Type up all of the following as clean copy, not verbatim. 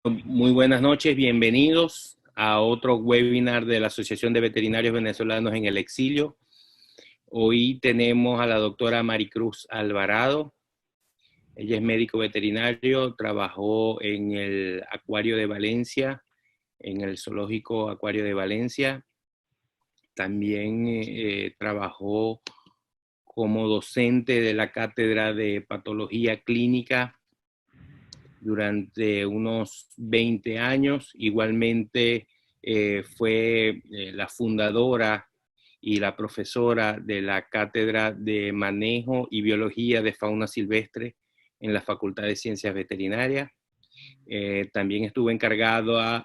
Muy buenas noches, bienvenidos a otro webinar de la Asociación de Veterinarios Venezolanos en el Exilio. Hoy tenemos a la doctora Maricruz Alvarado. Ella es médico veterinario, trabajó en el Acuario de Valencia, en el Zoológico Acuario de Valencia. También trabajó como docente de la Cátedra de Patología Clínica durante unos 20 años. Igualmente fue la fundadora y la profesora de la Cátedra de Manejo y Biología de Fauna Silvestre en la Facultad de Ciencias Veterinarias. También estuvo encargada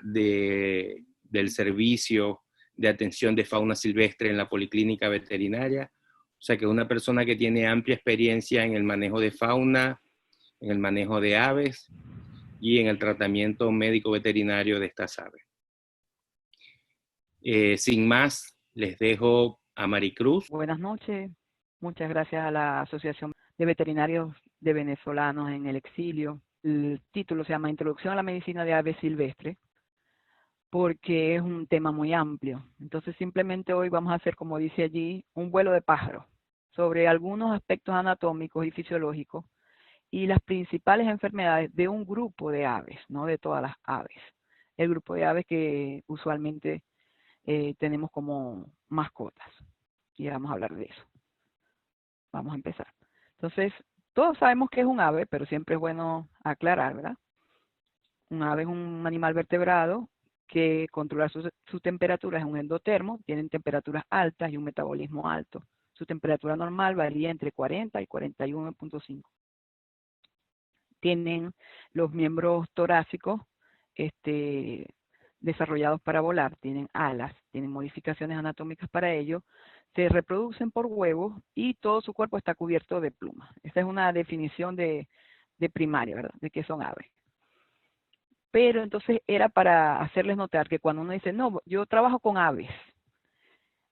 del servicio de atención de fauna silvestre en la Policlínica Veterinaria. O sea que es una persona que tiene amplia experiencia en el manejo de fauna, en el manejo de aves y en el tratamiento médico veterinario de estas aves. Sin más, les dejo a Maricruz. Buenas noches. Muchas gracias a la Asociación de Veterinarios de Venezolanos en el Exilio. El título se llama Introducción a la Medicina de Aves Silvestres, porque es un tema muy amplio. Entonces, simplemente hoy vamos a hacer, como dice allí, un vuelo de pájaro sobre algunos aspectos anatómicos y fisiológicos y las principales enfermedades de un grupo de aves, no de todas las aves. El grupo de aves que usualmente tenemos como mascotas. Y vamos a hablar de eso. Vamos a empezar. Entonces, todos sabemos que es un ave, pero siempre es bueno aclarar, ¿verdad? Un ave es un animal vertebrado que controla su temperatura, es un endotermo, tienen temperaturas altas y un metabolismo alto. Su temperatura normal varía entre 40 y 41.5. Tienen los miembros torácicos este, desarrollados para volar, tienen alas, tienen modificaciones anatómicas para ello, se reproducen por huevos y todo su cuerpo está cubierto de plumas. Esa es una definición de primaria, ¿verdad? De que son aves. Pero entonces era para hacerles notar que cuando uno dice, no, yo trabajo con aves,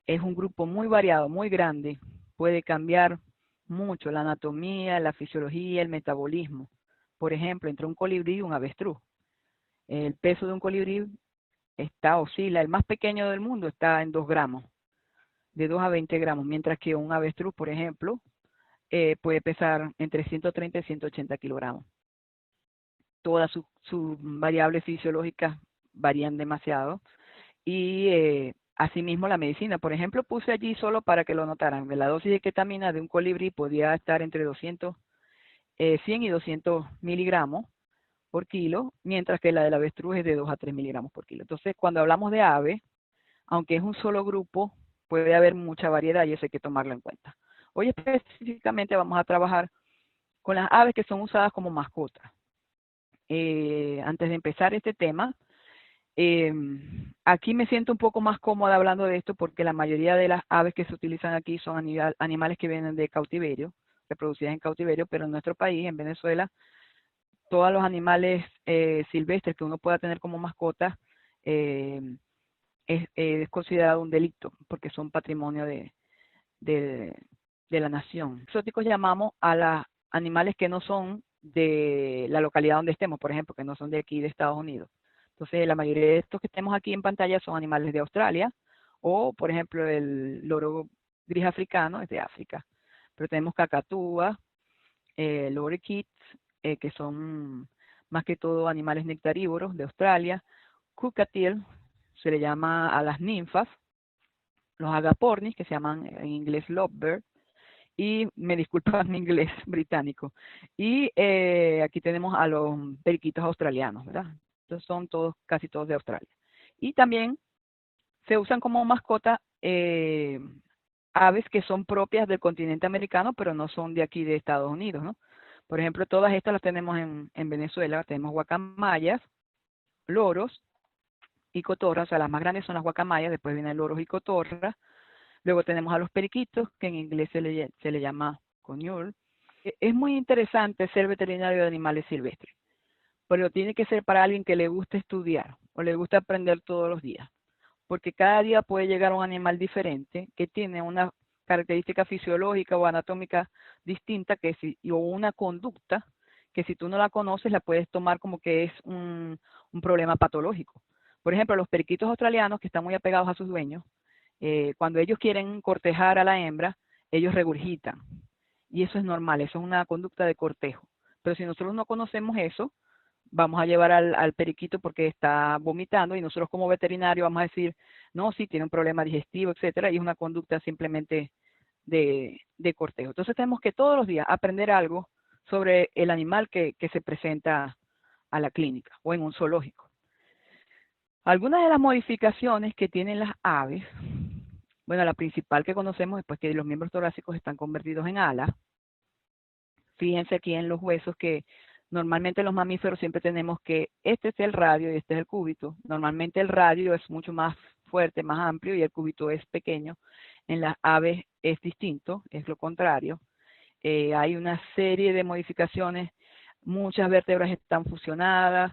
es un grupo muy variado, muy grande, puede cambiar mucho la anatomía, la fisiología, el metabolismo. Por ejemplo, entre un colibrí y un avestruz. El peso de un colibrí oscila, el más pequeño del mundo está en 2 gramos, de 2 a 20 gramos, mientras que un avestruz, por ejemplo, puede pesar entre 130 y 180 kilogramos. Todas sus variables fisiológicas varían demasiado y asimismo la medicina. Por ejemplo, puse allí solo para que lo notaran, la dosis de ketamina de un colibrí podía estar entre 100 y 200 miligramos por kilo, mientras que la del avestruz es de 2 a 3 miligramos por kilo. Entonces, cuando hablamos de aves, aunque es un solo grupo, puede haber mucha variedad y eso hay que tomarlo en cuenta. Hoy específicamente vamos a trabajar con las aves que son usadas como mascotas. Antes de empezar este tema, aquí me siento un poco más cómoda hablando de esto porque la mayoría de las aves que se utilizan aquí son animales que vienen de cautiverio, reproducidas en cautiverio, pero en nuestro país, en Venezuela, todos los animales silvestres que uno pueda tener como mascota eh, es considerado un delito porque son patrimonio de, de la nación. Exóticos llamamos a los animales que no son de la localidad donde estemos, por ejemplo, que no son de aquí de Estados Unidos. Entonces, la mayoría de estos que tenemos aquí en pantalla son animales de Australia, o por ejemplo, el loro gris africano es de África. Pero tenemos cacatúas, lorikeets, que son más que todo animales nectarívoros de Australia, cucatil, se le llama a las ninfas, los agapornis, que se llaman en inglés lovebird, y me disculpan mi inglés británico. Y aquí tenemos a los periquitos australianos, ¿verdad? Entonces son todos, casi todos de Australia. Y también se usan como mascota aves que son propias del continente americano, pero no son de aquí de Estados Unidos, ¿no? Por ejemplo, todas estas las tenemos en Venezuela. Tenemos guacamayas, loros y cotorras. O sea, las más grandes son las guacamayas, después vienen loros y cotorras. Luego tenemos a los periquitos, que en inglés se le llama coñol. Es muy interesante ser veterinario de animales silvestres, pero tiene que ser para alguien que le guste estudiar o le guste aprender todos los días, porque cada día puede llegar un animal diferente que tiene una característica fisiológica o anatómica distinta o una conducta que si tú no la conoces la puedes tomar como que es un problema patológico. Por ejemplo, los periquitos australianos que están muy apegados a sus dueños, cuando ellos quieren cortejar a la hembra, ellos regurgitan. Y eso es normal, eso es una conducta de cortejo. Pero si nosotros no conocemos eso, vamos a llevar al periquito porque está vomitando y nosotros como veterinario vamos a decir, no, sí, tiene un problema digestivo, etcétera, y es una conducta simplemente de cortejo. Entonces tenemos que todos los días aprender algo sobre el animal que se presenta a la clínica o en un zoológico. Algunas de las modificaciones que tienen las aves, bueno, la principal que conocemos es pues, que los miembros torácicos están convertidos en alas. Fíjense aquí en los huesos que normalmente los mamíferos siempre tenemos que este es el radio y este es el cúbito. Normalmente el radio es mucho más fuerte, más amplio y el cúbito es pequeño. En las aves es distinto, es lo contrario. Hay una serie de modificaciones, muchas vértebras están fusionadas,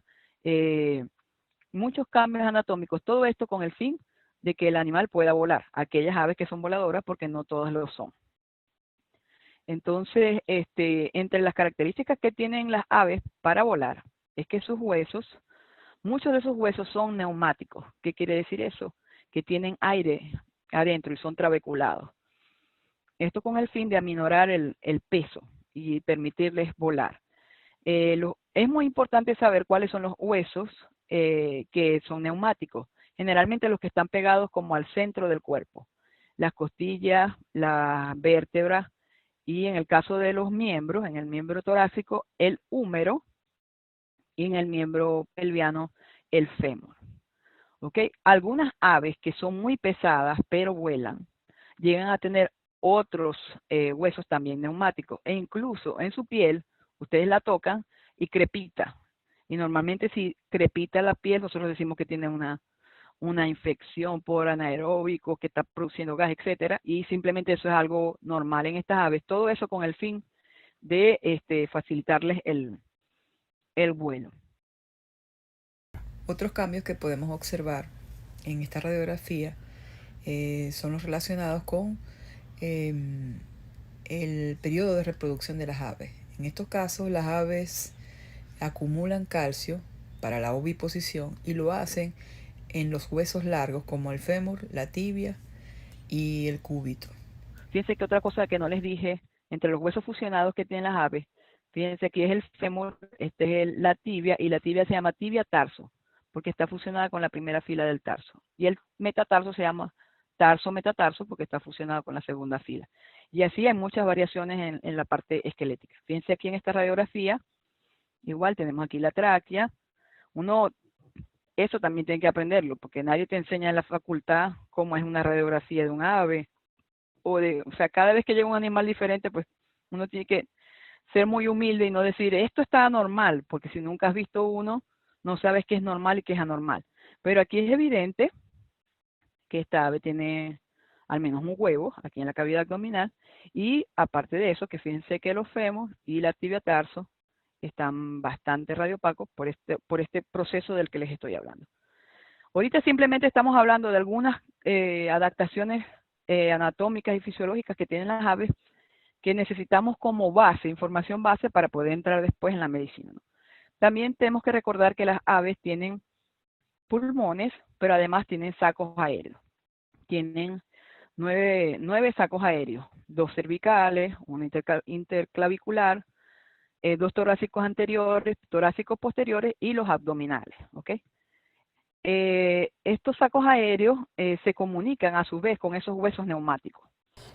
muchos cambios anatómicos, todo esto con el fin de que el animal pueda volar. Aquellas aves que son voladoras porque no todas lo son. Entonces, entre las características que tienen las aves para volar, es que sus huesos, muchos de esos huesos son neumáticos. ¿Qué quiere decir eso? Que tienen aire adentro y son trabeculados. Esto con el fin de aminorar el peso y permitirles volar. Es muy importante saber cuáles son los huesos que son neumáticos. Generalmente los que están pegados como al centro del cuerpo. Las costillas, las vértebras, y en el caso de los miembros, en el miembro torácico, el húmero, y en el miembro pelviano, el fémur. ¿Ok? Algunas aves que son muy pesadas, pero vuelan, llegan a tener otros huesos también neumáticos, e incluso en su piel, ustedes la tocan y crepita. Y normalmente si crepita la piel, nosotros decimos que tiene una infección por anaeróbico, que está produciendo gas, etcétera, y simplemente eso es algo normal en estas aves. Todo eso con el fin de facilitarles el vuelo. Otros cambios que podemos observar en esta radiografía son los relacionados con el periodo de reproducción de las aves. En estos casos, las aves acumulan calcio para la oviposición y lo hacen en los huesos largos como el fémur, la tibia y el cúbito. Fíjense que otra cosa que no les dije, entre los huesos fusionados que tienen las aves, fíjense que es el fémur, este es la tibia, y la tibia se llama tibia tarso, porque está fusionada con la primera fila del tarso. Y el metatarso se llama tarso metatarso porque está fusionado con la segunda fila. Y así hay muchas variaciones en la parte esquelética. Fíjense aquí en esta radiografía, igual tenemos aquí la tráquea. Eso también tiene que aprenderlo, porque nadie te enseña en la facultad cómo es una radiografía de un ave, o sea, cada vez que llega un animal diferente, pues uno tiene que ser muy humilde y no decir, esto está anormal, porque si nunca has visto uno, no sabes qué es normal y qué es anormal. Pero aquí es evidente que esta ave tiene al menos un huevo aquí en la cavidad abdominal, y aparte de eso, que fíjense que los fémur y la tibia tarso están bastante radiopacos por este proceso del que les estoy hablando. Ahorita simplemente estamos hablando de algunas adaptaciones anatómicas y fisiológicas que tienen las aves que necesitamos como base, información base para poder entrar después en la medicina, ¿no? También tenemos que recordar que las aves tienen pulmones, pero además tienen sacos aéreos. Tienen nueve sacos aéreos, 2 cervicales, uno interclavicular, 2 torácicos anteriores, torácicos posteriores y los abdominales, ¿ok? Estos sacos aéreos se comunican a su vez con esos huesos neumáticos.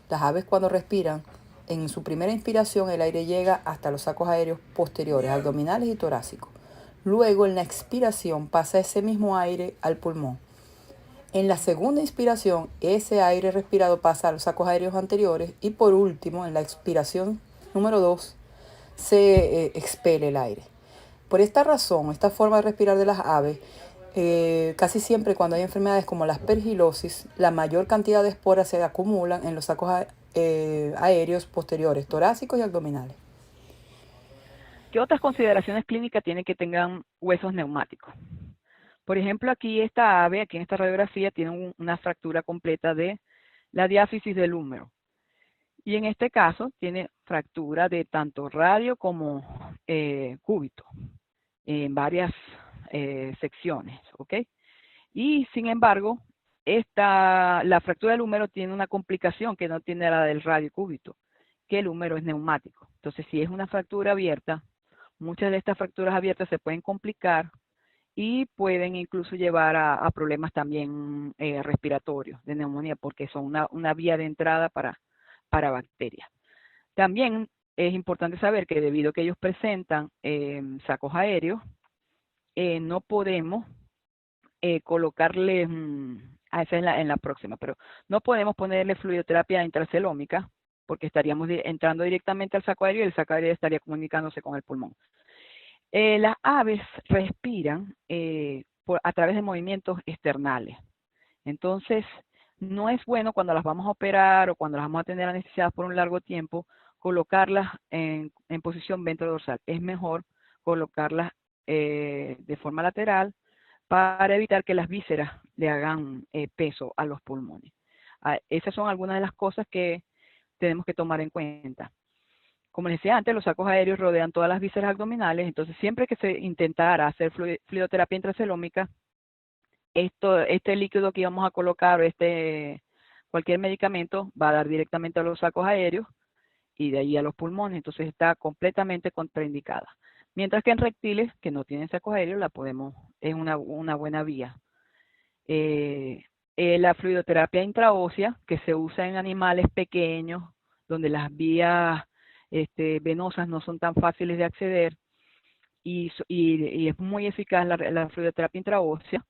Las aves cuando respiran, en su primera inspiración el aire llega hasta los sacos aéreos posteriores, abdominales y torácicos. Luego en la expiración pasa ese mismo aire al pulmón. En la segunda inspiración, ese aire respirado pasa a los sacos aéreos anteriores y por último, en la expiración número 2, se expele el aire. Por esta razón, esta forma de respirar de las aves, casi siempre cuando hay enfermedades como la aspergilosis, la mayor cantidad de esporas se acumulan en los sacos aéreos posteriores, torácicos y abdominales. ¿Qué otras consideraciones clínicas tienen que tengan huesos neumáticos? Por ejemplo, aquí esta ave, aquí en esta radiografía, tiene una fractura completa de la diáfisis del húmero. Y en este caso tiene fractura de tanto radio como cúbito en varias secciones, ¿ok? Y sin embargo, la fractura del húmero tiene una complicación que no tiene la del radio cúbito, que el húmero es neumático. Entonces, si es una fractura abierta, muchas de estas fracturas abiertas se pueden complicar y pueden incluso llevar a problemas también respiratorios, de neumonía, porque son una vía de entrada para bacterias. También es importante saber que debido a que ellos presentan sacos aéreos, no podemos colocarle, esa es en la próxima, pero no podemos ponerle fluidoterapia intracelómica porque estaríamos entrando directamente al saco aéreo y el saco aéreo estaría comunicándose con el pulmón. Las aves respiran a través de movimientos externales. Entonces, no es bueno cuando las vamos a operar o cuando las vamos a tener anestesiadas por un largo tiempo, colocarlas en posición ventrodorsal. Es mejor colocarlas de forma lateral para evitar que las vísceras le hagan peso a los pulmones. Esas son algunas de las cosas que tenemos que tomar en cuenta. Como les decía antes, los sacos aéreos rodean todas las vísceras abdominales, entonces siempre que se intentara hacer fluidoterapia intracelómica, este líquido que íbamos a colocar, cualquier medicamento, va a dar directamente a los sacos aéreos y de ahí a los pulmones, entonces está completamente contraindicada. Mientras que en reptiles que no tienen sacos aéreos, es una buena vía. La fluidoterapia intraósea, que se usa en animales pequeños, donde las vías venosas no son tan fáciles de acceder, y es muy eficaz la fluidoterapia intraósea,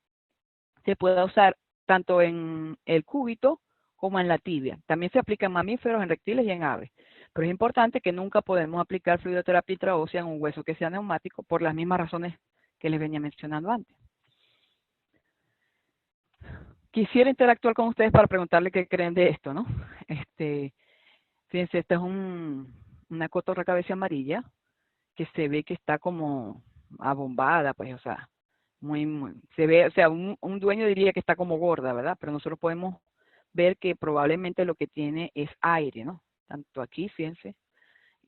se puede usar tanto en el cúbito como en la tibia. También se aplica en mamíferos, en reptiles y en aves. Pero es importante que nunca podemos aplicar fluidoterapia intraósea en un hueso que sea neumático por las mismas razones que les venía mencionando antes. Quisiera interactuar con ustedes para preguntarle qué creen de esto, ¿no? Fíjense, esta es una cotorra cabeza amarilla que se ve que está como abombada, pues, o sea, se ve, o sea, un dueño diría que está como gorda, ¿verdad? Pero nosotros podemos ver que probablemente lo que tiene es aire, ¿no? Tanto aquí, fíjense,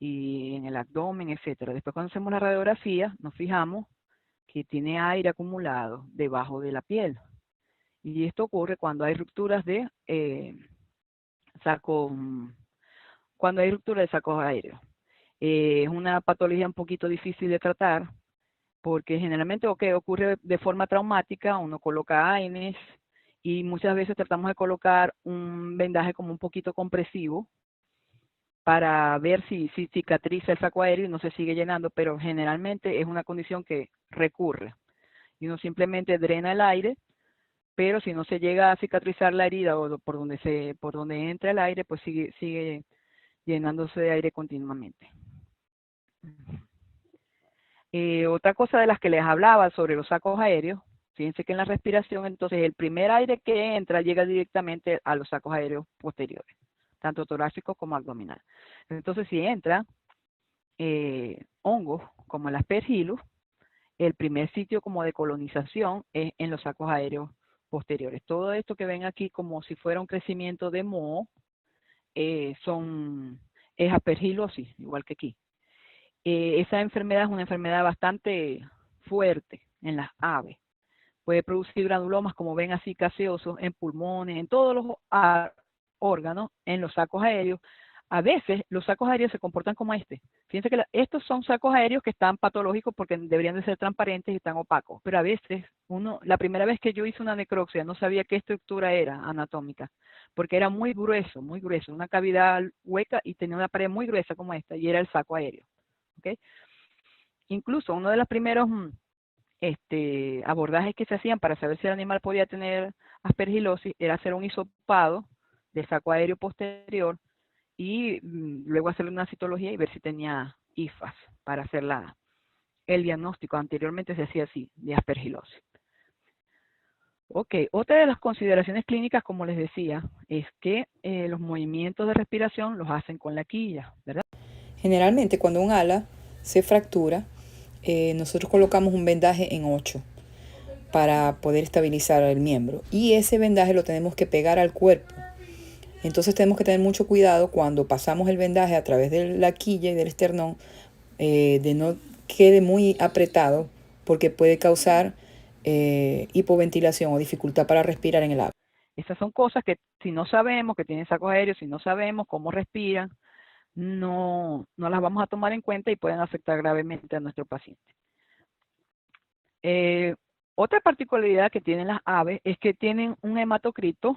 y en el abdomen, etcétera. Después cuando hacemos la radiografía, nos fijamos que tiene aire acumulado debajo de la piel. Y esto ocurre cuando hay rupturas de cuando hay ruptura de sacos aéreos. Es una patología un poquito difícil de tratar, porque generalmente ocurre de forma traumática, uno coloca AINES y muchas veces tratamos de colocar un vendaje como un poquito compresivo para ver si cicatriza el saco aéreo y no se sigue llenando, pero generalmente es una condición que recurre. Y uno simplemente drena el aire, pero si no se llega a cicatrizar la herida o por donde entra el aire, pues sigue llenándose de aire continuamente. Otra cosa de las que les hablaba sobre los sacos aéreos, fíjense que en la respiración, entonces el primer aire que entra llega directamente a los sacos aéreos posteriores, tanto torácicos como abdominales. Entonces si entra hongos como el Aspergillus, el primer sitio como de colonización es en los sacos aéreos posteriores. Todo esto que ven aquí como si fuera un crecimiento de moho, es aspergilosis, igual que aquí. Esa enfermedad es una enfermedad bastante fuerte en las aves. Puede producir granulomas, como ven así, gaseosos en pulmones, en todos los órganos, en los sacos aéreos. A veces los sacos aéreos se comportan como este. Fíjense que estos son sacos aéreos que están patológicos porque deberían de ser transparentes y están opacos. Pero a veces, la primera vez que yo hice una necropsia, no sabía qué estructura era anatómica, porque era muy grueso, una cavidad hueca y tenía una pared muy gruesa como esta, y era el saco aéreo. ¿Okay? Incluso uno de los primeros abordajes que se hacían para saber si el animal podía tener aspergilosis era hacer un hisopado del saco aéreo posterior y luego hacerle una citología y ver si tenía IFAS para hacer el diagnóstico. Anteriormente se hacía así, de aspergilosis. Ok, otra de las consideraciones clínicas, como les decía, es que los movimientos de respiración los hacen con la quilla, ¿verdad? Generalmente cuando un ala se fractura, nosotros colocamos un vendaje en 8 para poder estabilizar el miembro. Y ese vendaje lo tenemos que pegar al cuerpo Entonces tenemos que tener mucho cuidado cuando pasamos el vendaje a través de la quilla y del esternón, de no quede muy apretado porque puede causar hipoventilación o dificultad para respirar en el ave. Esas son cosas que si no sabemos que tienen sacos aéreos, si no sabemos cómo respiran, no las vamos a tomar en cuenta y pueden afectar gravemente a nuestro paciente. Otra particularidad que tienen las aves es que tienen un hematocrito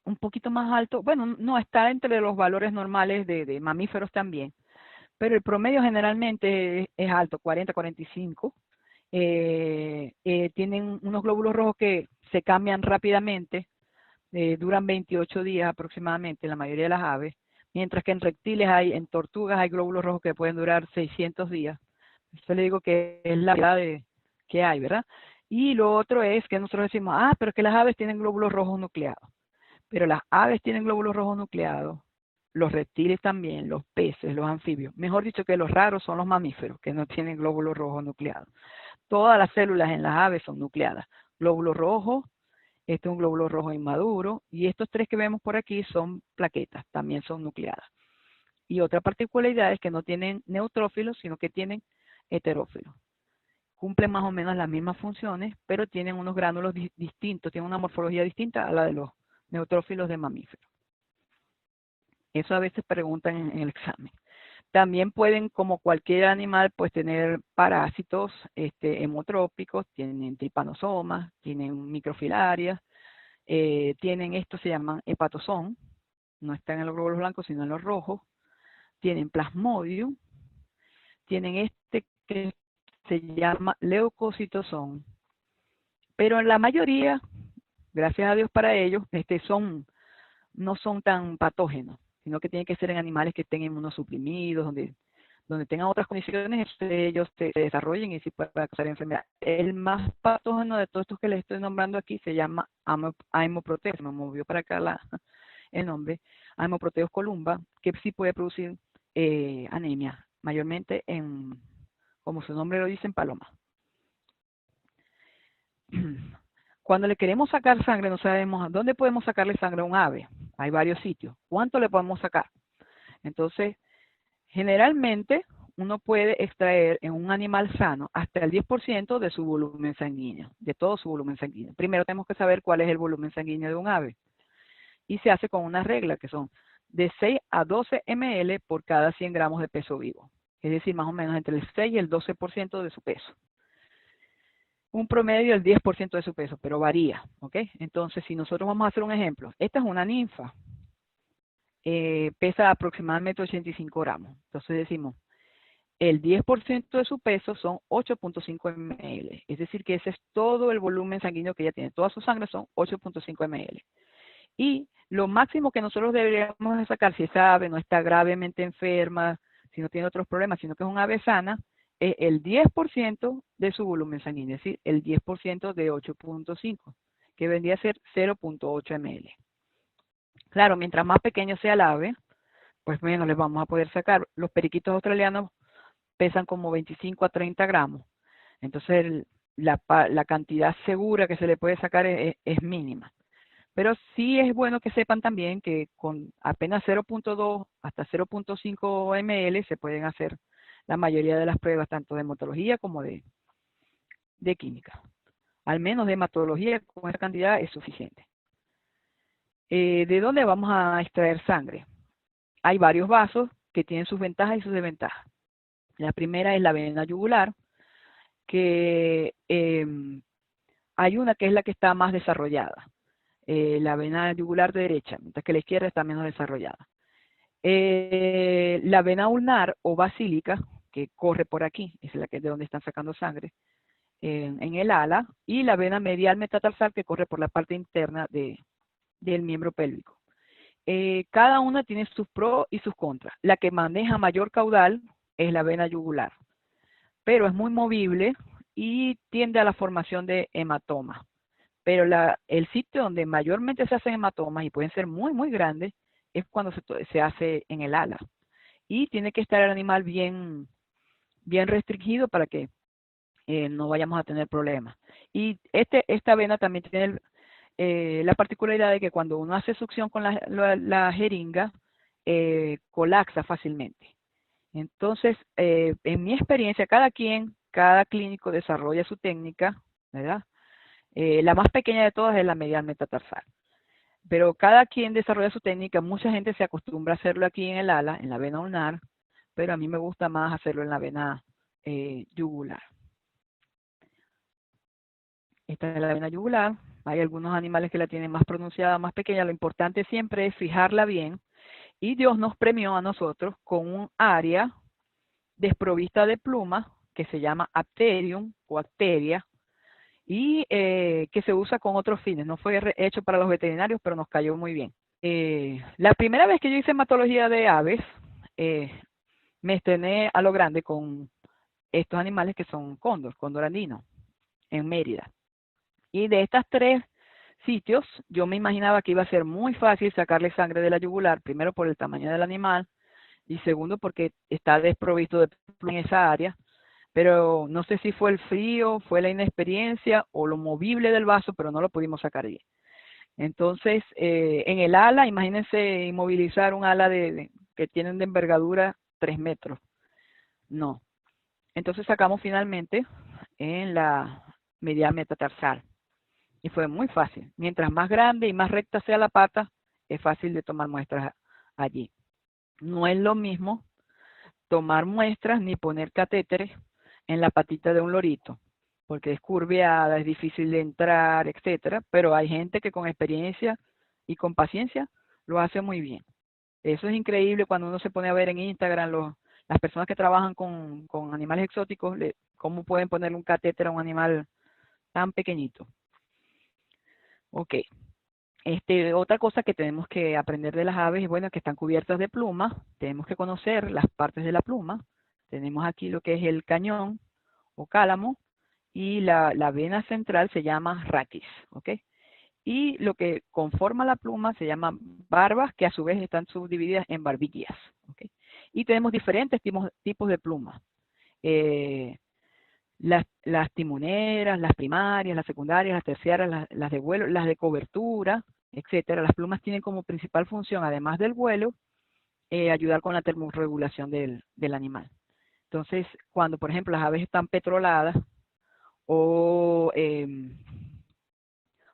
un poquito más alto. Bueno, no está entre los valores normales de mamíferos también, pero el promedio generalmente es alto, 40, 45. Tienen unos glóbulos rojos que se cambian rápidamente, duran 28 días aproximadamente en la mayoría de las aves, mientras que en reptiles en tortugas hay glóbulos rojos que pueden durar 600 días. Eso le digo que es la verdad que hay, ¿verdad? Y lo otro es que nosotros decimos, pero es que las aves tienen glóbulos rojos nucleados. Pero las aves tienen glóbulos rojos nucleados, los reptiles también, los peces, los anfibios. Mejor dicho que los raros son los mamíferos que no tienen glóbulos rojos nucleados. Todas las células en las aves son nucleadas. Glóbulo rojo, este es un glóbulo rojo inmaduro, y estos tres que vemos por aquí son plaquetas, también son nucleadas. Y otra particularidad es que no tienen neutrófilos, sino que tienen heterófilos. Cumplen más o menos las mismas funciones, pero tienen unos gránulos distintos, tienen una morfología distinta a la de los neutrófilos de mamíferos. Eso a veces preguntan en el examen. También pueden, como cualquier animal, pues tener parásitos hemotrópicos, tienen tripanosomas, tienen microfilarias, tienen esto se llaman hepatosón, no están en los glóbulos blancos sino en los rojos, tienen plasmodium, tienen este que se llama leucocitosón, pero en la mayoría, gracias a Dios para ellos, no son tan patógenos, sino que tienen que ser en animales que estén inmunosuprimidos, donde tengan otras condiciones, ellos se desarrollen y sí pueden causar enfermedad. El más patógeno de todos estos que les estoy nombrando aquí se llama Haemoproteus, me movió para acá el nombre, Haemoproteus columba, que sí puede producir anemia, mayormente como su nombre lo dice, en palomas. Cuando le queremos sacar sangre, no sabemos a dónde podemos sacarle sangre a un ave. Hay varios sitios. ¿Cuánto le podemos sacar? Entonces, generalmente, uno puede extraer en un animal sano hasta el 10% de su volumen sanguíneo, de todo su volumen sanguíneo. Primero tenemos que saber cuál es el volumen sanguíneo de un ave. Y se hace con una regla que son de 6 a 12 ml por cada 100 gramos de peso vivo. Es decir, más o menos entre el 6 y el 12% de su peso. Un promedio del 10% de su peso, pero varía, ¿ok? Entonces, si nosotros vamos a hacer un ejemplo, esta es una ninfa, pesa aproximadamente 85 gramos. Entonces decimos, el 10% de su peso son 8.5 ml, es decir, que ese es todo el volumen sanguíneo que ella tiene. Toda su sangre son 8.5 ml. Y lo máximo que nosotros deberíamos sacar, si esa ave no está gravemente enferma, si no tiene otros problemas, sino que es una ave sana, es el 10% de su volumen sanguíneo, es decir, el 10% de 8.5, que vendría a ser 0.8 ml. Claro, mientras más pequeño sea el ave, pues menos les vamos a poder sacar. Los periquitos australianos pesan como 25 a 30 gramos. Entonces, la cantidad segura que se le puede sacar es mínima. Pero sí es bueno que sepan también que con apenas 0.2 hasta 0.5 ml se pueden hacer la mayoría de las pruebas, tanto de hematología como de química. Al menos de hematología, con esa cantidad es suficiente. ¿De dónde vamos a extraer sangre? Hay varios vasos que tienen sus ventajas y sus desventajas. La primera es la vena yugular, que hay una que es la que está más desarrollada. La vena yugular derecha, mientras que la izquierda está menos desarrollada. La vena ulnar o basílica, que corre por aquí, es la que de donde están sacando sangre, en el ala, y la vena medial metatarsal, que corre por la parte interna del miembro pélvico. Cada una tiene sus pros y sus contras. La que maneja mayor caudal es la vena yugular, pero es muy movible y tiende a la formación de hematomas. Pero el sitio donde mayormente se hacen hematomas, y pueden ser muy, muy grandes, es cuando se hace en el ala. Y tiene que estar el animal bien restringido para que no vayamos a tener problemas. Y esta vena también tiene la particularidad de que cuando uno hace succión con la jeringa, colapsa fácilmente. Entonces, en mi experiencia, cada clínico desarrolla su técnica, ¿verdad? La más pequeña de todas es la medial metatarsal. Pero cada quien desarrolla su técnica. Mucha gente se acostumbra a hacerlo aquí en el ala, en la vena ulnar, pero a mí me gusta más hacerlo en la vena yugular. Esta es la vena yugular. Hay algunos animales que la tienen más pronunciada, más pequeña. Lo importante siempre es fijarla bien. Y Dios nos premió a nosotros con un área desprovista de plumas que se llama apterium o acteria y que se usa con otros fines. No fue hecho para los veterinarios, pero nos cayó muy bien. La primera vez que yo hice hematología de aves, me estrené a lo grande con estos animales que son cóndor andino, en Mérida. Y de estas 3 sitios, yo me imaginaba que iba a ser muy fácil sacarle sangre de la yugular, primero por el tamaño del animal, y segundo porque está desprovisto de pluma en esa área, pero no sé si fue el frío, fue la inexperiencia o lo movible del vaso, pero no lo pudimos sacar bien. Entonces, en el ala, imagínense inmovilizar un ala que tienen de envergadura 3 metros. No. Entonces sacamos finalmente en la medial metatarsal. Y fue muy fácil. Mientras más grande y más recta sea la pata, es fácil de tomar muestras allí. No es lo mismo tomar muestras ni poner catéteres en la patita de un lorito, porque es curveada, es difícil de entrar, etcétera, pero hay gente que con experiencia y con paciencia lo hace muy bien. Eso es increíble cuando uno se pone a ver en Instagram las personas que trabajan con animales exóticos, cómo pueden ponerle un catéter a un animal tan pequeñito. Ok. Otra cosa que tenemos que aprender de las aves es, bueno, que están cubiertas de plumas. Tenemos que conocer las partes de la pluma. Tenemos aquí lo que es el cañón o cálamo y la vena central se llama raquis, ¿ok? Y lo que conforma la pluma se llama barbas, que a su vez están subdivididas en barbillas, ¿ok? Y tenemos diferentes tipos de plumas. Las timoneras, las primarias, las secundarias, las terciarias, las de vuelo, las de cobertura, etcétera. Las plumas tienen como principal función, además del vuelo, ayudar con la termorregulación del animal. Entonces, cuando por ejemplo las aves están petroladas o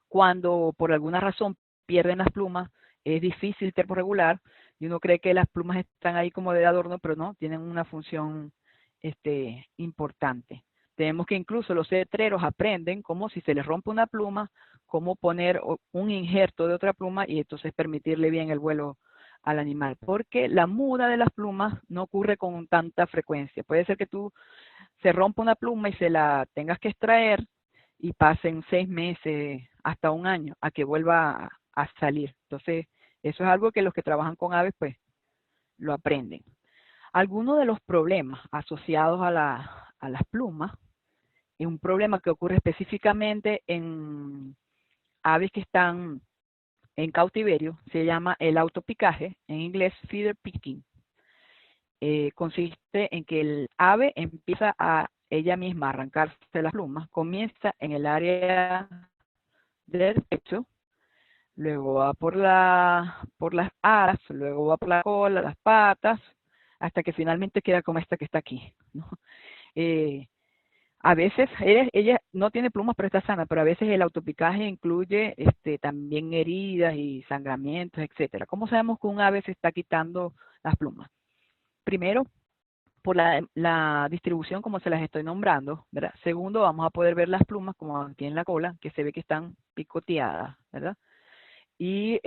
cuando por alguna razón pierden las plumas, es difícil termorregular y uno cree que las plumas están ahí como de adorno, pero no, tienen una función importante. Tenemos que incluso los cetreros aprenden cómo si se les rompe una pluma, cómo poner un injerto de otra pluma y entonces permitirle bien el vuelo al animal, porque la muda de las plumas no ocurre con tanta frecuencia. Puede ser que tú se rompa una pluma y se la tengas que extraer y pasen 6 meses hasta un año a que vuelva a salir. Entonces, eso es algo que los que trabajan con aves, pues, lo aprenden. Algunos de los problemas asociados a las plumas es un problema que ocurre específicamente en aves que están en cautiverio, se llama el autopicaje, en inglés feather picking. Consiste en que el ave empieza a ella misma a arrancarse las plumas, comienza en el área del pecho, luego va por las alas, luego va por la cola, las patas, hasta que finalmente queda como esta que está aquí, ¿no? A veces ella no tiene plumas pero está sana, pero a veces el autopicaje incluye también heridas y sangramientos, etcétera. ¿Cómo sabemos que un ave se está quitando las plumas? Primero, por la distribución como se las estoy nombrando, ¿verdad? Segundo, vamos a poder ver las plumas como aquí en la cola, que se ve que están picoteadas, ¿verdad? Y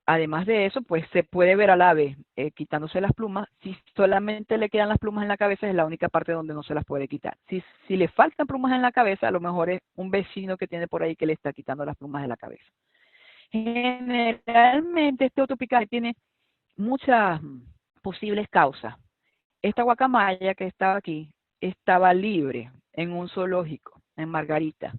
además de eso, pues se puede ver al ave quitándose las plumas. Si solamente le quedan las plumas en la cabeza, es la única parte donde no se las puede quitar. Si le faltan plumas en la cabeza, a lo mejor es un vecino que tiene por ahí que le está quitando las plumas de la cabeza. Generalmente este autopicaje tiene muchas posibles causas. Esta guacamaya que estaba aquí estaba libre en un zoológico, en Margarita.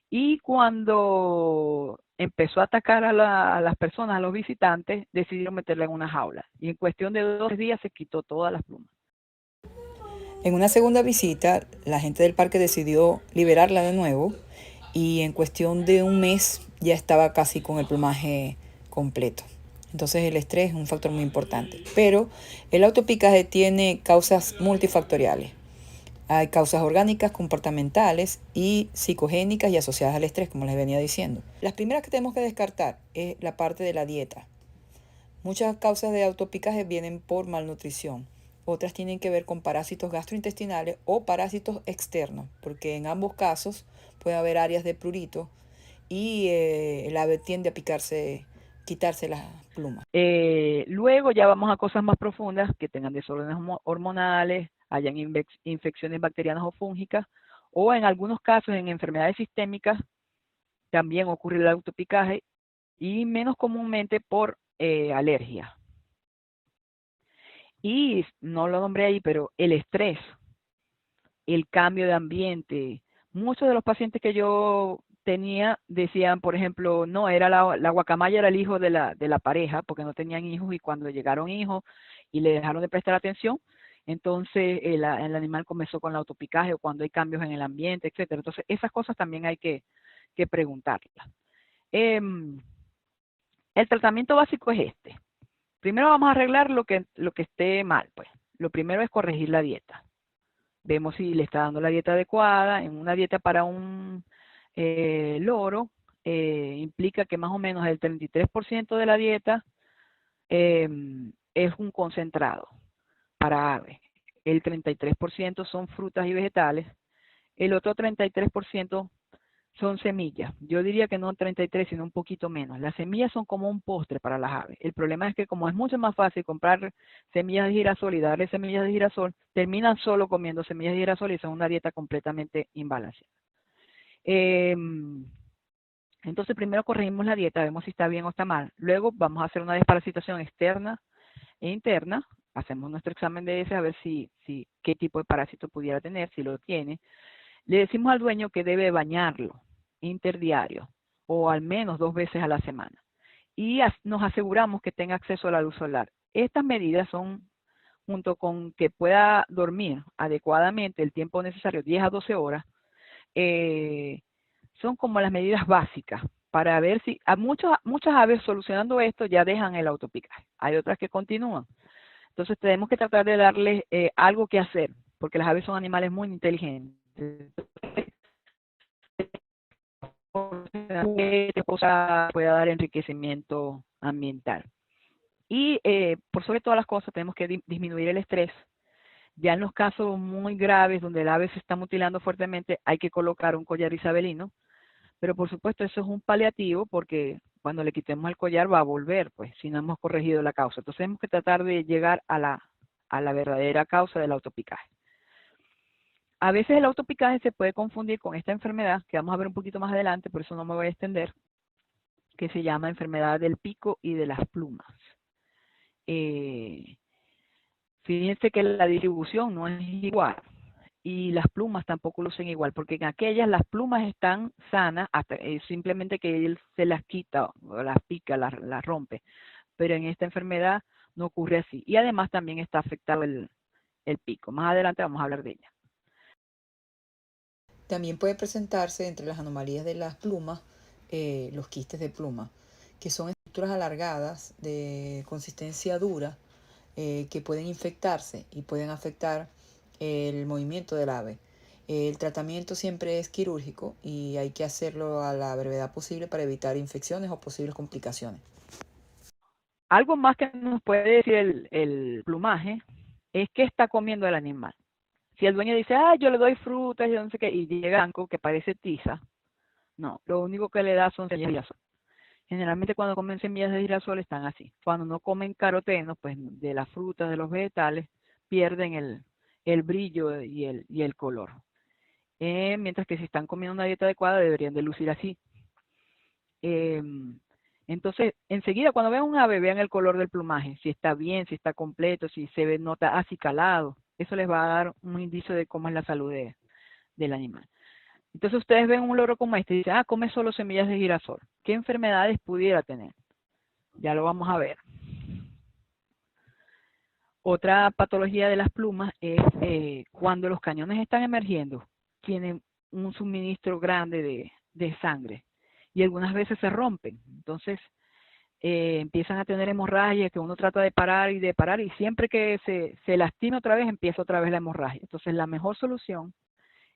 Y cuando empezó a atacar a las personas, a los visitantes, decidieron meterla en una jaula. Y en cuestión de 2 días se quitó todas las plumas. En una segunda visita, la gente del parque decidió liberarla de nuevo y en cuestión de un mes ya estaba casi con el plumaje completo. Entonces el estrés es un factor muy importante. Pero el autopicaje tiene causas multifactoriales. Hay causas orgánicas, comportamentales y psicogénicas y asociadas al estrés, como les venía diciendo. Las primeras que tenemos que descartar es la parte de la dieta. Muchas causas de autopicaje vienen por malnutrición. Otras tienen que ver con parásitos gastrointestinales o parásitos externos, porque en ambos casos puede haber áreas de prurito y el ave tiende a quitarse las plumas. Luego ya vamos a cosas más profundas, que tengan desórdenes hormonales, hayan infecciones bacterianas o fúngicas, o en algunos casos en enfermedades sistémicas también ocurre el autopicaje, y menos comúnmente por alergia. Y no lo nombré ahí, pero el estrés, el cambio de ambiente. Muchos de los pacientes que yo tenía decían, por ejemplo, no, era la guacamaya era el hijo de la pareja, porque no tenían hijos, y cuando llegaron hijos y le dejaron de prestar atención, entonces el animal comenzó con el autopicaje, o cuando hay cambios en el ambiente, etcétera. Entonces esas cosas también hay que preguntarlas. El tratamiento básico es este. Primero vamos a arreglar lo que esté mal, pues. Lo primero es corregir la dieta. Vemos si le está dando la dieta adecuada. En una dieta para un loro implica que más o menos el 33% de la dieta es un concentrado para aves. El 33% son frutas y vegetales. El otro 33% son semillas. Yo diría que no 33, sino un poquito menos. Las semillas son como un postre para las aves. El problema es que como es mucho más fácil comprar semillas de girasol y darle semillas de girasol, terminan solo comiendo semillas de girasol y son una dieta completamente imbalanceada. Entonces primero corregimos la dieta, vemos si está bien o está mal. Luego vamos a hacer una desparasitación externa e interna. Hacemos nuestro examen de ese a ver qué tipo de parásito pudiera tener, si lo tiene. Le decimos al dueño que debe bañarlo interdiario o al menos 2 veces a la semana. Y nos aseguramos que tenga acceso a la luz solar. Estas medidas son, junto con que pueda dormir adecuadamente el tiempo necesario, 10 a 12 horas, son como las medidas básicas para ver si muchas aves solucionando esto ya dejan el autopicaje. Hay otras que continúan. Entonces tenemos que tratar de darles algo que hacer, porque las aves son animales muy inteligentes. Cosa pueda dar enriquecimiento ambiental. Y por sobre todas las cosas tenemos que disminuir el estrés. Ya en los casos muy graves donde el ave se está mutilando fuertemente, hay que colocar un collar isabelino, pero por supuesto eso es un paliativo, porque cuando le quitemos el collar va a volver, pues, si no hemos corregido la causa. Entonces tenemos que tratar de llegar a la verdadera causa del autopicaje. A veces el autopicaje se puede confundir con esta enfermedad, que vamos a ver un poquito más adelante, por eso no me voy a extender, que se llama enfermedad del pico y de las plumas. Fíjense que la distribución no es igual y las plumas tampoco lucen igual, porque en aquellas las plumas están sanas, hasta simplemente que él se las quita o las pica, las rompe, pero en esta enfermedad no ocurre así. Y además también está afectado el pico. Más adelante vamos a hablar de ella. También puede presentarse entre las anomalías de las plumas los quistes de pluma, que son estructuras alargadas de consistencia dura que pueden infectarse y pueden afectar el movimiento del ave. El tratamiento siempre es quirúrgico y hay que hacerlo a la brevedad posible para evitar infecciones o posibles complicaciones. Algo más que nos puede decir el plumaje es qué está comiendo el animal. Si el dueño dice, yo le doy frutas y no sé qué, y llega algo que parece tiza, no, lo único que le da son semillas de girasol. Generalmente cuando comen semillas de girasol están así. Cuando no comen carotenos, pues de las frutas, de los vegetales, pierden el brillo y el color. Mientras que si están comiendo una dieta adecuada deberían de lucir así. Entonces, enseguida cuando vean un ave, vean el color del plumaje, si está bien, si está completo, si se ve, nota acicalado. Eso les va a dar un indicio de cómo es la salud del animal. Entonces ustedes ven un loro como este y dicen, come solo semillas de girasol. ¿Qué enfermedades pudiera tener? Ya lo vamos a ver. Otra patología de las plumas es cuando los cañones están emergiendo, tienen un suministro grande de sangre y algunas veces se rompen. Entonces empiezan a tener hemorragia que uno trata de parar y siempre que se lastima otra vez, empieza otra vez la hemorragia. Entonces la mejor solución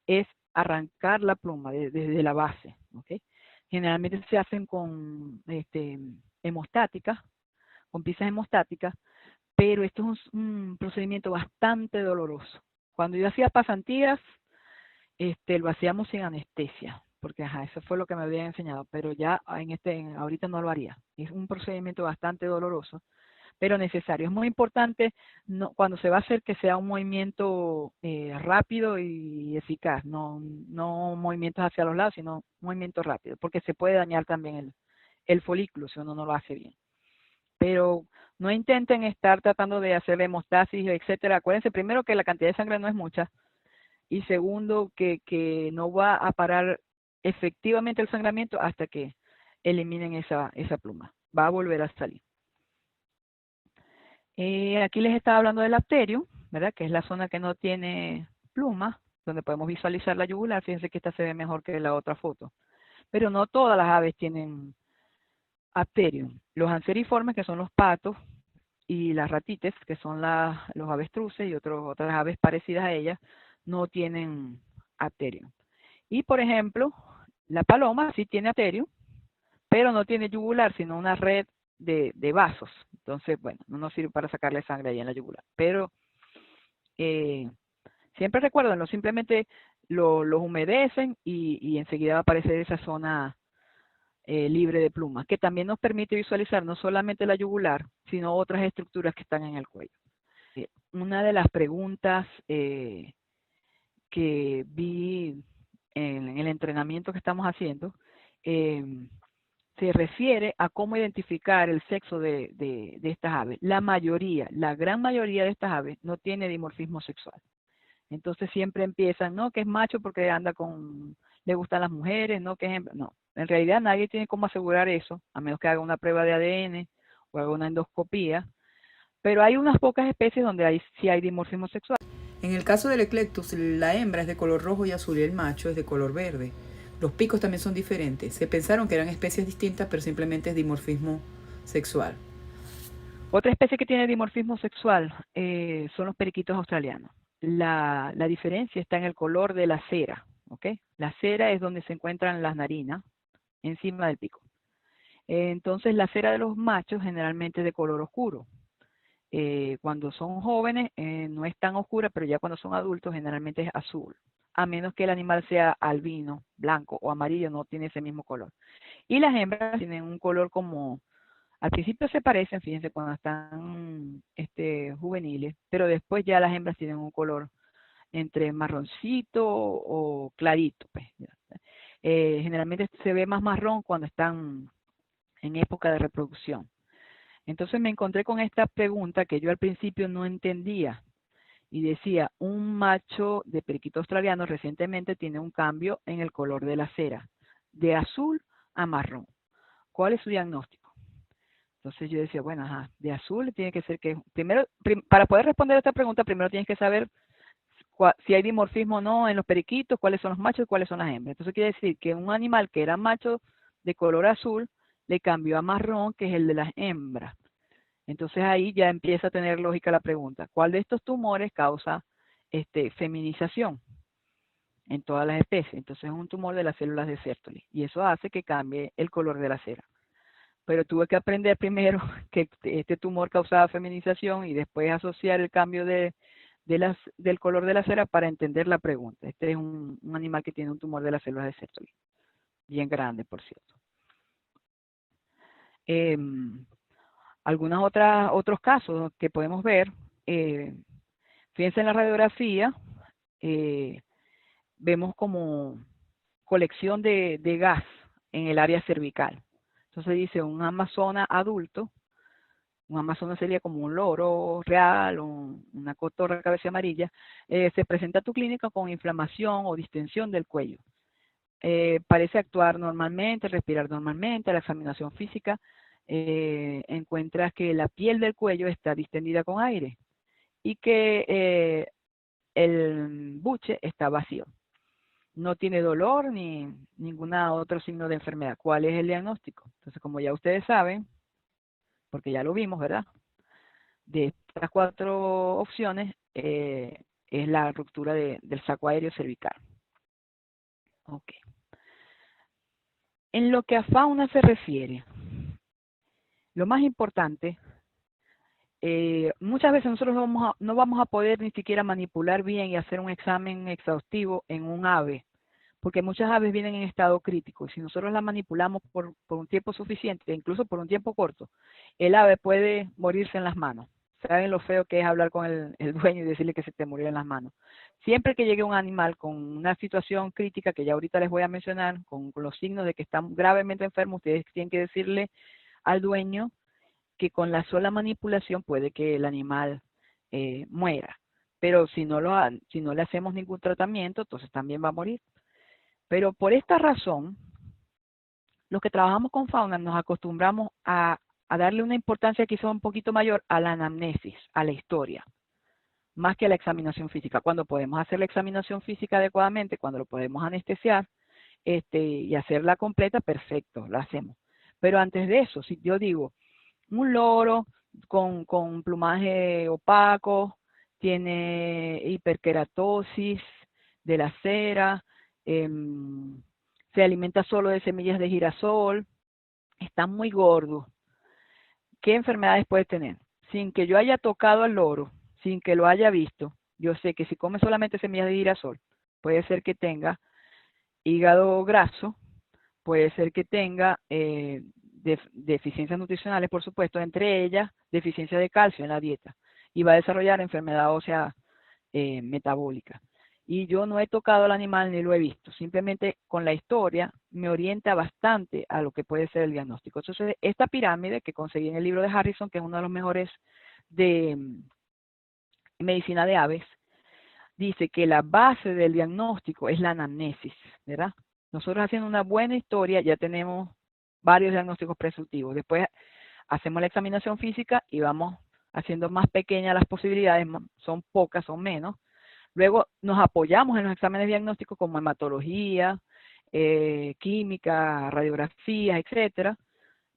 es arrancar la pluma desde la base, ¿ok? Generalmente se hacen con hemostáticas, con pinzas hemostáticas, pero esto es un procedimiento bastante doloroso. Cuando yo hacía pasantías, lo hacíamos sin anestesia, porque eso fue lo que me habían enseñado, pero ya ahorita no lo haría. Es un procedimiento bastante doloroso, pero necesario. Es muy importante cuando se va a hacer que sea un movimiento rápido y eficaz, no movimientos hacia los lados, sino movimiento rápido, porque se puede dañar también el folículo si uno no lo hace bien. Pero no intenten estar tratando de hacer hemostasis, etcétera. Acuérdense primero que la cantidad de sangre no es mucha, y segundo que no va a parar efectivamente el sangramiento hasta que eliminen esa pluma. Va a volver a salir. Aquí les estaba hablando del apterio, ¿verdad? Que es la zona que no tiene pluma, donde podemos visualizar la yugular. Fíjense que esta se ve mejor que la otra foto. Pero no todas las aves tienen apterio. Los anseriformes, que son los patos, y las ratites, que son los avestruces y otras aves parecidas a ellas, no tienen apterio. Y por ejemplo, la paloma sí tiene apterio, pero no tiene yugular, sino una red de vasos. Entonces, bueno, no nos sirve para sacarle sangre ahí en la yugular. Pero siempre recuérdenlo, simplemente los humedecen y enseguida va a aparecer esa zona libre de plumas, que también nos permite visualizar no solamente la yugular, sino otras estructuras que están en el cuello. Una de las preguntas que vi en el entrenamiento que estamos haciendo se refiere a cómo identificar el sexo de estas aves. La gran mayoría de estas aves no tiene dimorfismo sexual. Entonces siempre empiezan, no, que es macho porque le gustan las mujeres, no, que es hembra. No, en realidad nadie tiene cómo asegurar eso, a menos que haga una prueba de ADN o haga una endoscopía. Pero hay unas pocas especies donde sí hay dimorfismo sexual. En el caso del Eclectus, la hembra es de color rojo y azul y el macho es de color verde. Los picos también son diferentes. Se pensaron que eran especies distintas, pero simplemente es dimorfismo sexual. Otra especie que tiene dimorfismo sexual son los periquitos australianos. La diferencia está en el color de la cera, ¿ok? La cera es donde se encuentran las narinas, encima del pico. Entonces la cera de los machos generalmente es de color oscuro. Cuando son jóvenes no es tan oscura, pero ya cuando son adultos generalmente es azul. A menos que el animal sea albino, blanco o amarillo, no tiene ese mismo color. Y las hembras tienen un color como, al principio se parecen, fíjense, cuando están juveniles, pero después ya las hembras tienen un color entre marroncito o clarito. Pues. Generalmente se ve más marrón cuando están en época de reproducción. Entonces me encontré con esta pregunta que yo al principio no entendía. Y decía, un macho de periquito australiano recientemente tiene un cambio en el color de la cera, de azul a marrón. ¿Cuál es su diagnóstico? Entonces yo decía, bueno, de azul tiene que ser que, primero, para poder responder a esta pregunta, primero tienes que saber si hay dimorfismo o no en los periquitos, cuáles son los machos y cuáles son las hembras. Entonces quiere decir que un animal que era macho de color azul, le cambió a marrón, que es el de las hembras. Entonces ahí ya empieza a tener lógica la pregunta. ¿Cuál de estos tumores causa feminización en todas las especies? Entonces es un tumor de las células de Sertoli y eso hace que cambie el color de la cera. Pero tuve que aprender primero que este tumor causaba feminización y después asociar el cambio del color de la cera para entender la pregunta. Este es un animal que tiene un tumor de las células de Sertoli. Bien grande, por cierto. Algunos otros casos que podemos ver, fíjense en la radiografía, vemos como colección de gas en el área cervical. Entonces dice un amazona adulto, un amazona sería como un loro real, una cotorra de cabeza amarilla, se presenta a tu clínica con inflamación o distensión del cuello. Parece actuar normalmente, respirar normalmente, la examinación física, encuentras que la piel del cuello está distendida con aire y que el buche está vacío. no tiene dolor ni ningún otro signo de enfermedad. ¿Cuál es el diagnóstico? Entonces, como ya ustedes saben, porque ya lo vimos, ¿verdad? De estas 4 opciones es la ruptura del saco aéreo cervical. Ok. En lo que a fauna se refiere, lo más importante, muchas veces nosotros no vamos a poder ni siquiera manipular bien y hacer un examen exhaustivo en un ave, porque muchas aves vienen en estado crítico, y si nosotros las manipulamos por un tiempo suficiente, incluso por un tiempo corto, el ave puede morirse en las manos. ¿Saben lo feo que es hablar con el dueño y decirle que se te murió en las manos? Siempre que llegue un animal con una situación crítica, que ya ahorita les voy a mencionar, con los signos de que están gravemente enfermos, ustedes tienen que decirle al dueño que con la sola manipulación puede que el animal muera. Pero si no le hacemos ningún tratamiento, entonces también va a morir. Pero por esta razón, los que trabajamos con fauna nos acostumbramos a darle una importancia quizá un poquito mayor a la anamnesis, a la historia, más que a la examinación física. Cuando podemos hacer la examinación física adecuadamente, cuando lo podemos anestesiar y hacerla completa, perfecto, lo hacemos. Pero antes de eso, si yo digo, un loro con plumaje opaco, tiene hiperkeratosis de la cera, se alimenta solo de semillas de girasol, está muy gordo. ¿Qué enfermedades puede tener? Sin que yo haya tocado al loro, sin que lo haya visto, yo sé que si come solamente semillas de girasol, puede ser que tenga hígado graso, puede ser que tenga deficiencias nutricionales, por supuesto, entre ellas deficiencia de calcio en la dieta, y va a desarrollar enfermedad ósea metabólica. Y yo no he tocado al animal ni lo he visto, simplemente con la historia me orienta bastante a lo que puede ser el diagnóstico. Entonces, esta pirámide que conseguí en el libro de Harrison, que es uno de los mejores de medicina de aves, dice que la base del diagnóstico es la anamnesis, ¿verdad? Nosotros haciendo una buena historia ya tenemos varios diagnósticos presuntivos. Después hacemos la examinación física y vamos haciendo más pequeñas las posibilidades, son pocas, son menos. Luego nos apoyamos en los exámenes diagnósticos como hematología, química, radiografías, etcétera.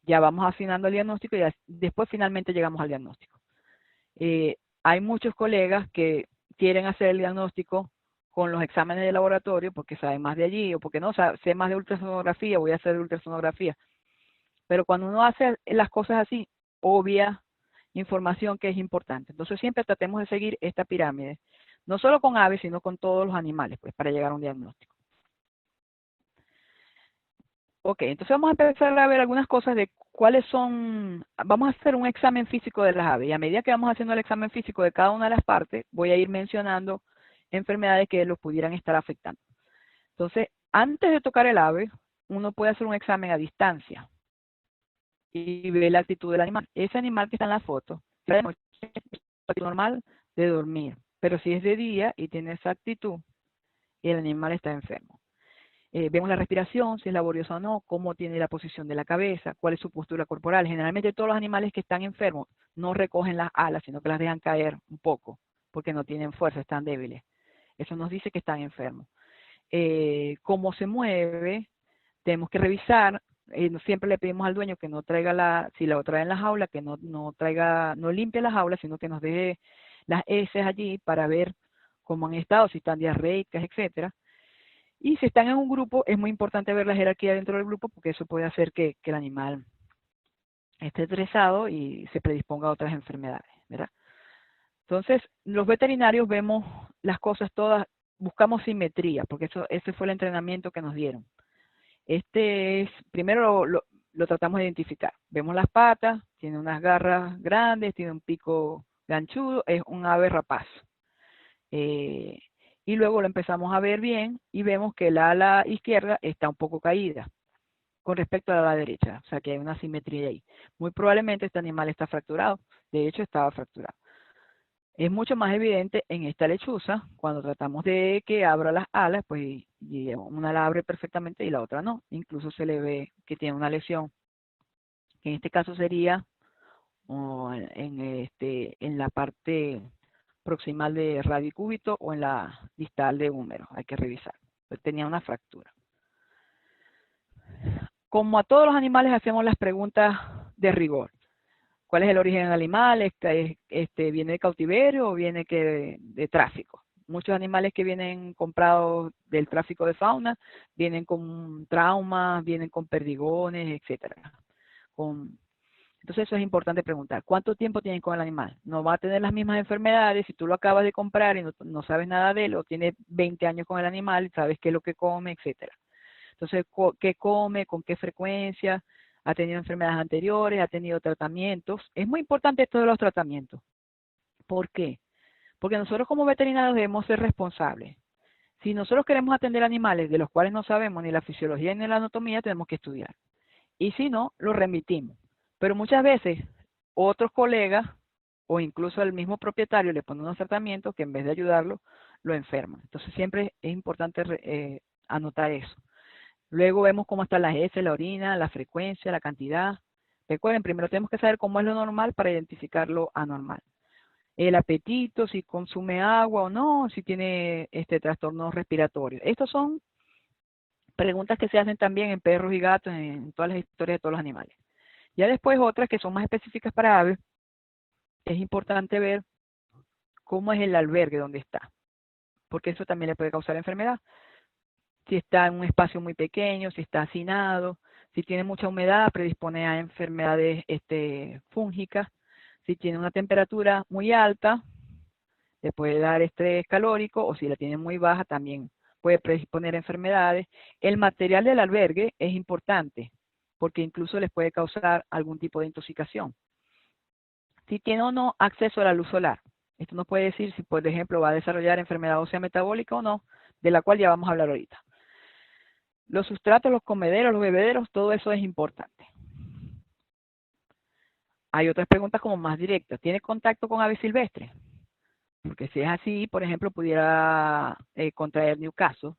Ya vamos afinando el diagnóstico y después finalmente llegamos al diagnóstico. Hay muchos colegas que quieren hacer el diagnóstico con los exámenes de laboratorio porque saben más de allí o porque no sé más de ultrasonografía, voy a hacer ultrasonografía. Pero cuando uno hace las cosas así, obvia información que es importante. Entonces siempre tratemos de seguir esta pirámide, no solo con aves, sino con todos los animales, pues, para llegar a un diagnóstico. Ok, entonces vamos a empezar a ver algunas cosas de cuáles son, vamos a hacer un examen físico de las aves, y a medida que vamos haciendo el examen físico de cada una de las partes, voy a ir mencionando enfermedades que los pudieran estar afectando. Entonces, antes de tocar el ave, uno puede hacer un examen a distancia y ver la actitud del animal. Ese animal que está en la foto, es normal de dormir, pero si es de día y tiene esa actitud, el animal está enfermo. Vemos la respiración, si es laboriosa o no, cómo tiene la posición de la cabeza, cuál es su postura corporal. Generalmente todos los animales que están enfermos no recogen las alas, sino que las dejan caer un poco, porque no tienen fuerza, están débiles. Eso nos dice que están enfermos. Cómo se mueve, tenemos que revisar. Siempre le pedimos al dueño que no traiga si la trae en la jaula, que no limpie la jaula, sino que nos deje las heces allí para ver cómo han estado, si están diarreicas, etcétera. Y si están en un grupo, es muy importante ver la jerarquía dentro del grupo, porque eso puede hacer que el animal esté estresado y se predisponga a otras enfermedades, ¿verdad? Entonces, los veterinarios vemos las cosas todas, buscamos simetría, porque ese fue el entrenamiento que nos dieron. Primero lo tratamos de identificar. Vemos las patas, tiene unas garras grandes, tiene un pico ganchudo, es un ave rapaz. Y luego lo empezamos a ver bien y vemos que el ala izquierda está un poco caída con respecto a la derecha, o sea que hay una simetría ahí. Muy probablemente este animal está fracturado, de hecho estaba fracturado. Es mucho más evidente en esta lechuza, cuando tratamos de que abra las alas, pues y una la abre perfectamente y la otra no. Incluso se le ve que tiene una lesión, que en este caso sería en la parte proximal de radicúbito o en la distal de húmero, hay que revisar. tenía una fractura. Como a todos los animales hacemos las preguntas de rigor. ¿Cuál es el origen del animal? ¿Viene de cautiverio o viene de tráfico? Muchos animales que vienen comprados del tráfico de fauna vienen con traumas, vienen con perdigones, etcétera. Entonces eso es importante preguntar. ¿Cuánto tiempo tienen con el animal? No va a tener las mismas enfermedades si tú lo acabas de comprar y no sabes nada de él, o tiene 20 años con el animal, sabes qué es lo que come, etcétera. Entonces, ¿qué come? ¿Con qué frecuencia? ¿Ha tenido enfermedades anteriores? ¿Ha tenido tratamientos? Es muy importante esto de los tratamientos. ¿Por qué? Porque nosotros como veterinarios debemos ser responsables. Si nosotros queremos atender animales de los cuales no sabemos ni la fisiología ni la anatomía, tenemos que estudiar. Y si no, lo remitimos. Pero muchas veces otros colegas o incluso el mismo propietario le ponen unos tratamientos que en vez de ayudarlo, lo enferman. Entonces siempre es importante anotar eso. Luego vemos cómo están las heces, la orina, la frecuencia, la cantidad. Recuerden, primero tenemos que saber cómo es lo normal para identificar lo anormal. El apetito, si consume agua o no, si tiene trastornos respiratorios. Estas son preguntas que se hacen también en perros y gatos, en todas las historias de todos los animales. Ya después otras que son más específicas para aves, es importante ver cómo es el albergue donde está, porque eso también le puede causar enfermedad. Si está en un espacio muy pequeño, si está hacinado, si tiene mucha humedad, predispone a enfermedades fúngicas. Si tiene una temperatura muy alta, le puede dar estrés calórico, o si la tiene muy baja, también puede predisponer a enfermedades. El material del albergue es importante, porque incluso les puede causar algún tipo de intoxicación. Si tiene o no acceso a la luz solar. Esto nos puede decir si, por ejemplo, va a desarrollar enfermedad ósea metabólica o no, de la cual ya vamos a hablar ahorita. Los sustratos, los comederos, los bebederos, todo eso es importante. Hay otras preguntas como más directas. ¿Tiene contacto con aves silvestres? Porque si es así, por ejemplo, pudiera contraer Newcastle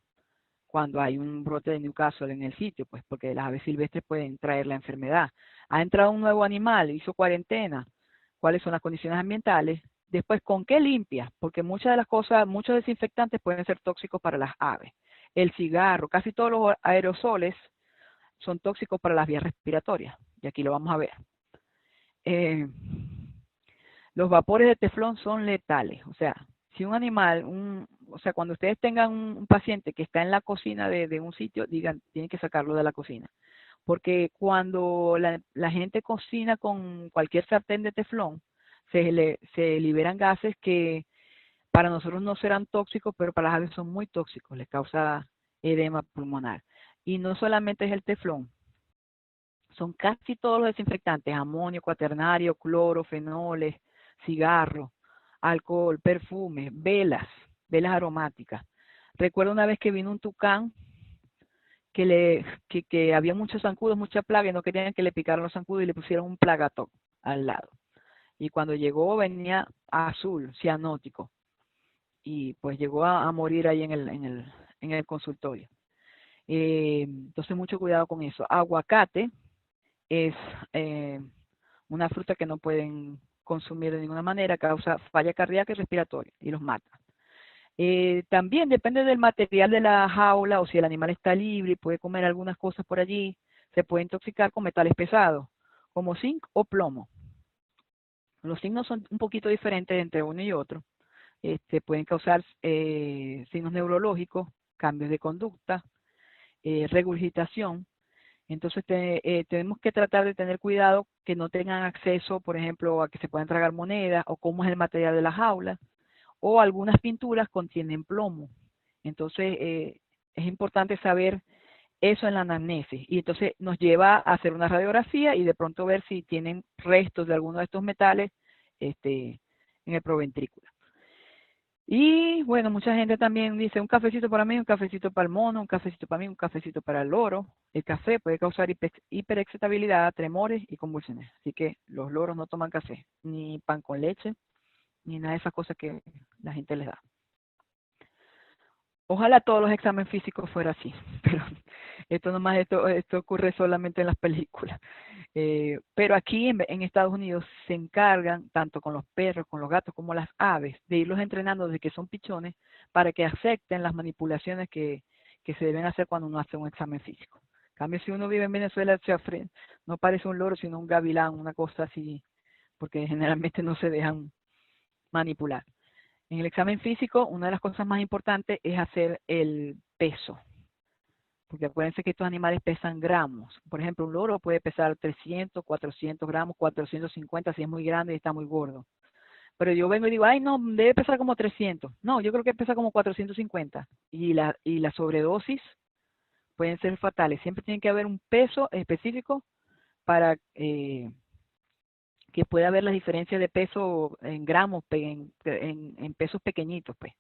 cuando hay un brote de Newcastle en el sitio, pues porque las aves silvestres pueden traer la enfermedad. Ha entrado un nuevo animal, hizo cuarentena. ¿Cuáles son las condiciones ambientales? Después, ¿con qué limpia? Porque muchas de las cosas, muchos desinfectantes pueden ser tóxicos para las aves. El cigarro, casi todos los aerosoles son tóxicos para las vías respiratorias. Y aquí lo vamos a ver. Los vapores de teflón son letales. O sea, si un animal, cuando ustedes tengan un paciente que está en la cocina de un sitio, digan, tienen que sacarlo de la cocina. Porque cuando la gente cocina con cualquier sartén de teflón, se liberan gases que para nosotros no serán tóxicos, pero para las aves son muy tóxicos, les causa edema pulmonar. Y no solamente es el teflón, son casi todos los desinfectantes, amonio, cuaternario, cloro, fenoles, cigarro, alcohol, perfumes, velas aromáticas. Recuerdo una vez que vino un tucán que había muchos zancudos, mucha plaga, y no querían que le picaran los zancudos y le pusieron un plagatón al lado. Y cuando llegó venía azul, cianótico, y pues llegó a morir ahí en el consultorio. Entonces mucho cuidado con eso. Aguacate es una fruta que no pueden consumir de ninguna manera, causa falla cardíaca y respiratoria y los mata. También depende del material de la jaula, o si el animal está libre y puede comer algunas cosas por allí, se puede intoxicar con metales pesados, como zinc o plomo. Los signos son un poquito diferentes entre uno y otro. Pueden causar signos neurológicos, cambios de conducta, regurgitación. Entonces tenemos que tratar de tener cuidado que no tengan acceso, por ejemplo, a que se puedan tragar monedas, o cómo es el material de la jaula, o algunas pinturas contienen plomo. Entonces es importante saber eso en la anamnesis, y entonces nos lleva a hacer una radiografía y de pronto ver si tienen restos de alguno de estos metales en el proventrículo. Y bueno, mucha gente también dice un cafecito para mí, un cafecito para el mono, un cafecito para mí, un cafecito para el loro. El café puede causar hiperexcitabilidad, tremores y convulsiones. Así que los loros no toman café, ni pan con leche, ni nada de esas cosas que la gente les da. Ojalá todos los exámenes físicos fueran así, pero esto ocurre solamente en las películas. Pero aquí en Estados Unidos se encargan, tanto con los perros, con los gatos, como las aves, de irlos entrenando desde que son pichones para que acepten las manipulaciones que que se deben hacer cuando uno hace un examen físico. En cambio, si uno vive en Venezuela, no parece un loro, sino un gavilán, una cosa así, porque generalmente no se dejan manipular. En el examen físico, una de las cosas más importantes es hacer el peso. Porque acuérdense que estos animales pesan gramos. Por ejemplo, un loro puede pesar 300, 400 gramos, 450 si es muy grande y está muy gordo. Pero yo vengo y digo, ay, no, debe pesar como 300. No, yo creo que pesa como 450. Y la sobredosis pueden ser fatales. Siempre tiene que haber un peso específico para que pueda haber la diferencia de peso en gramos, en pesos pequeñitos, pues,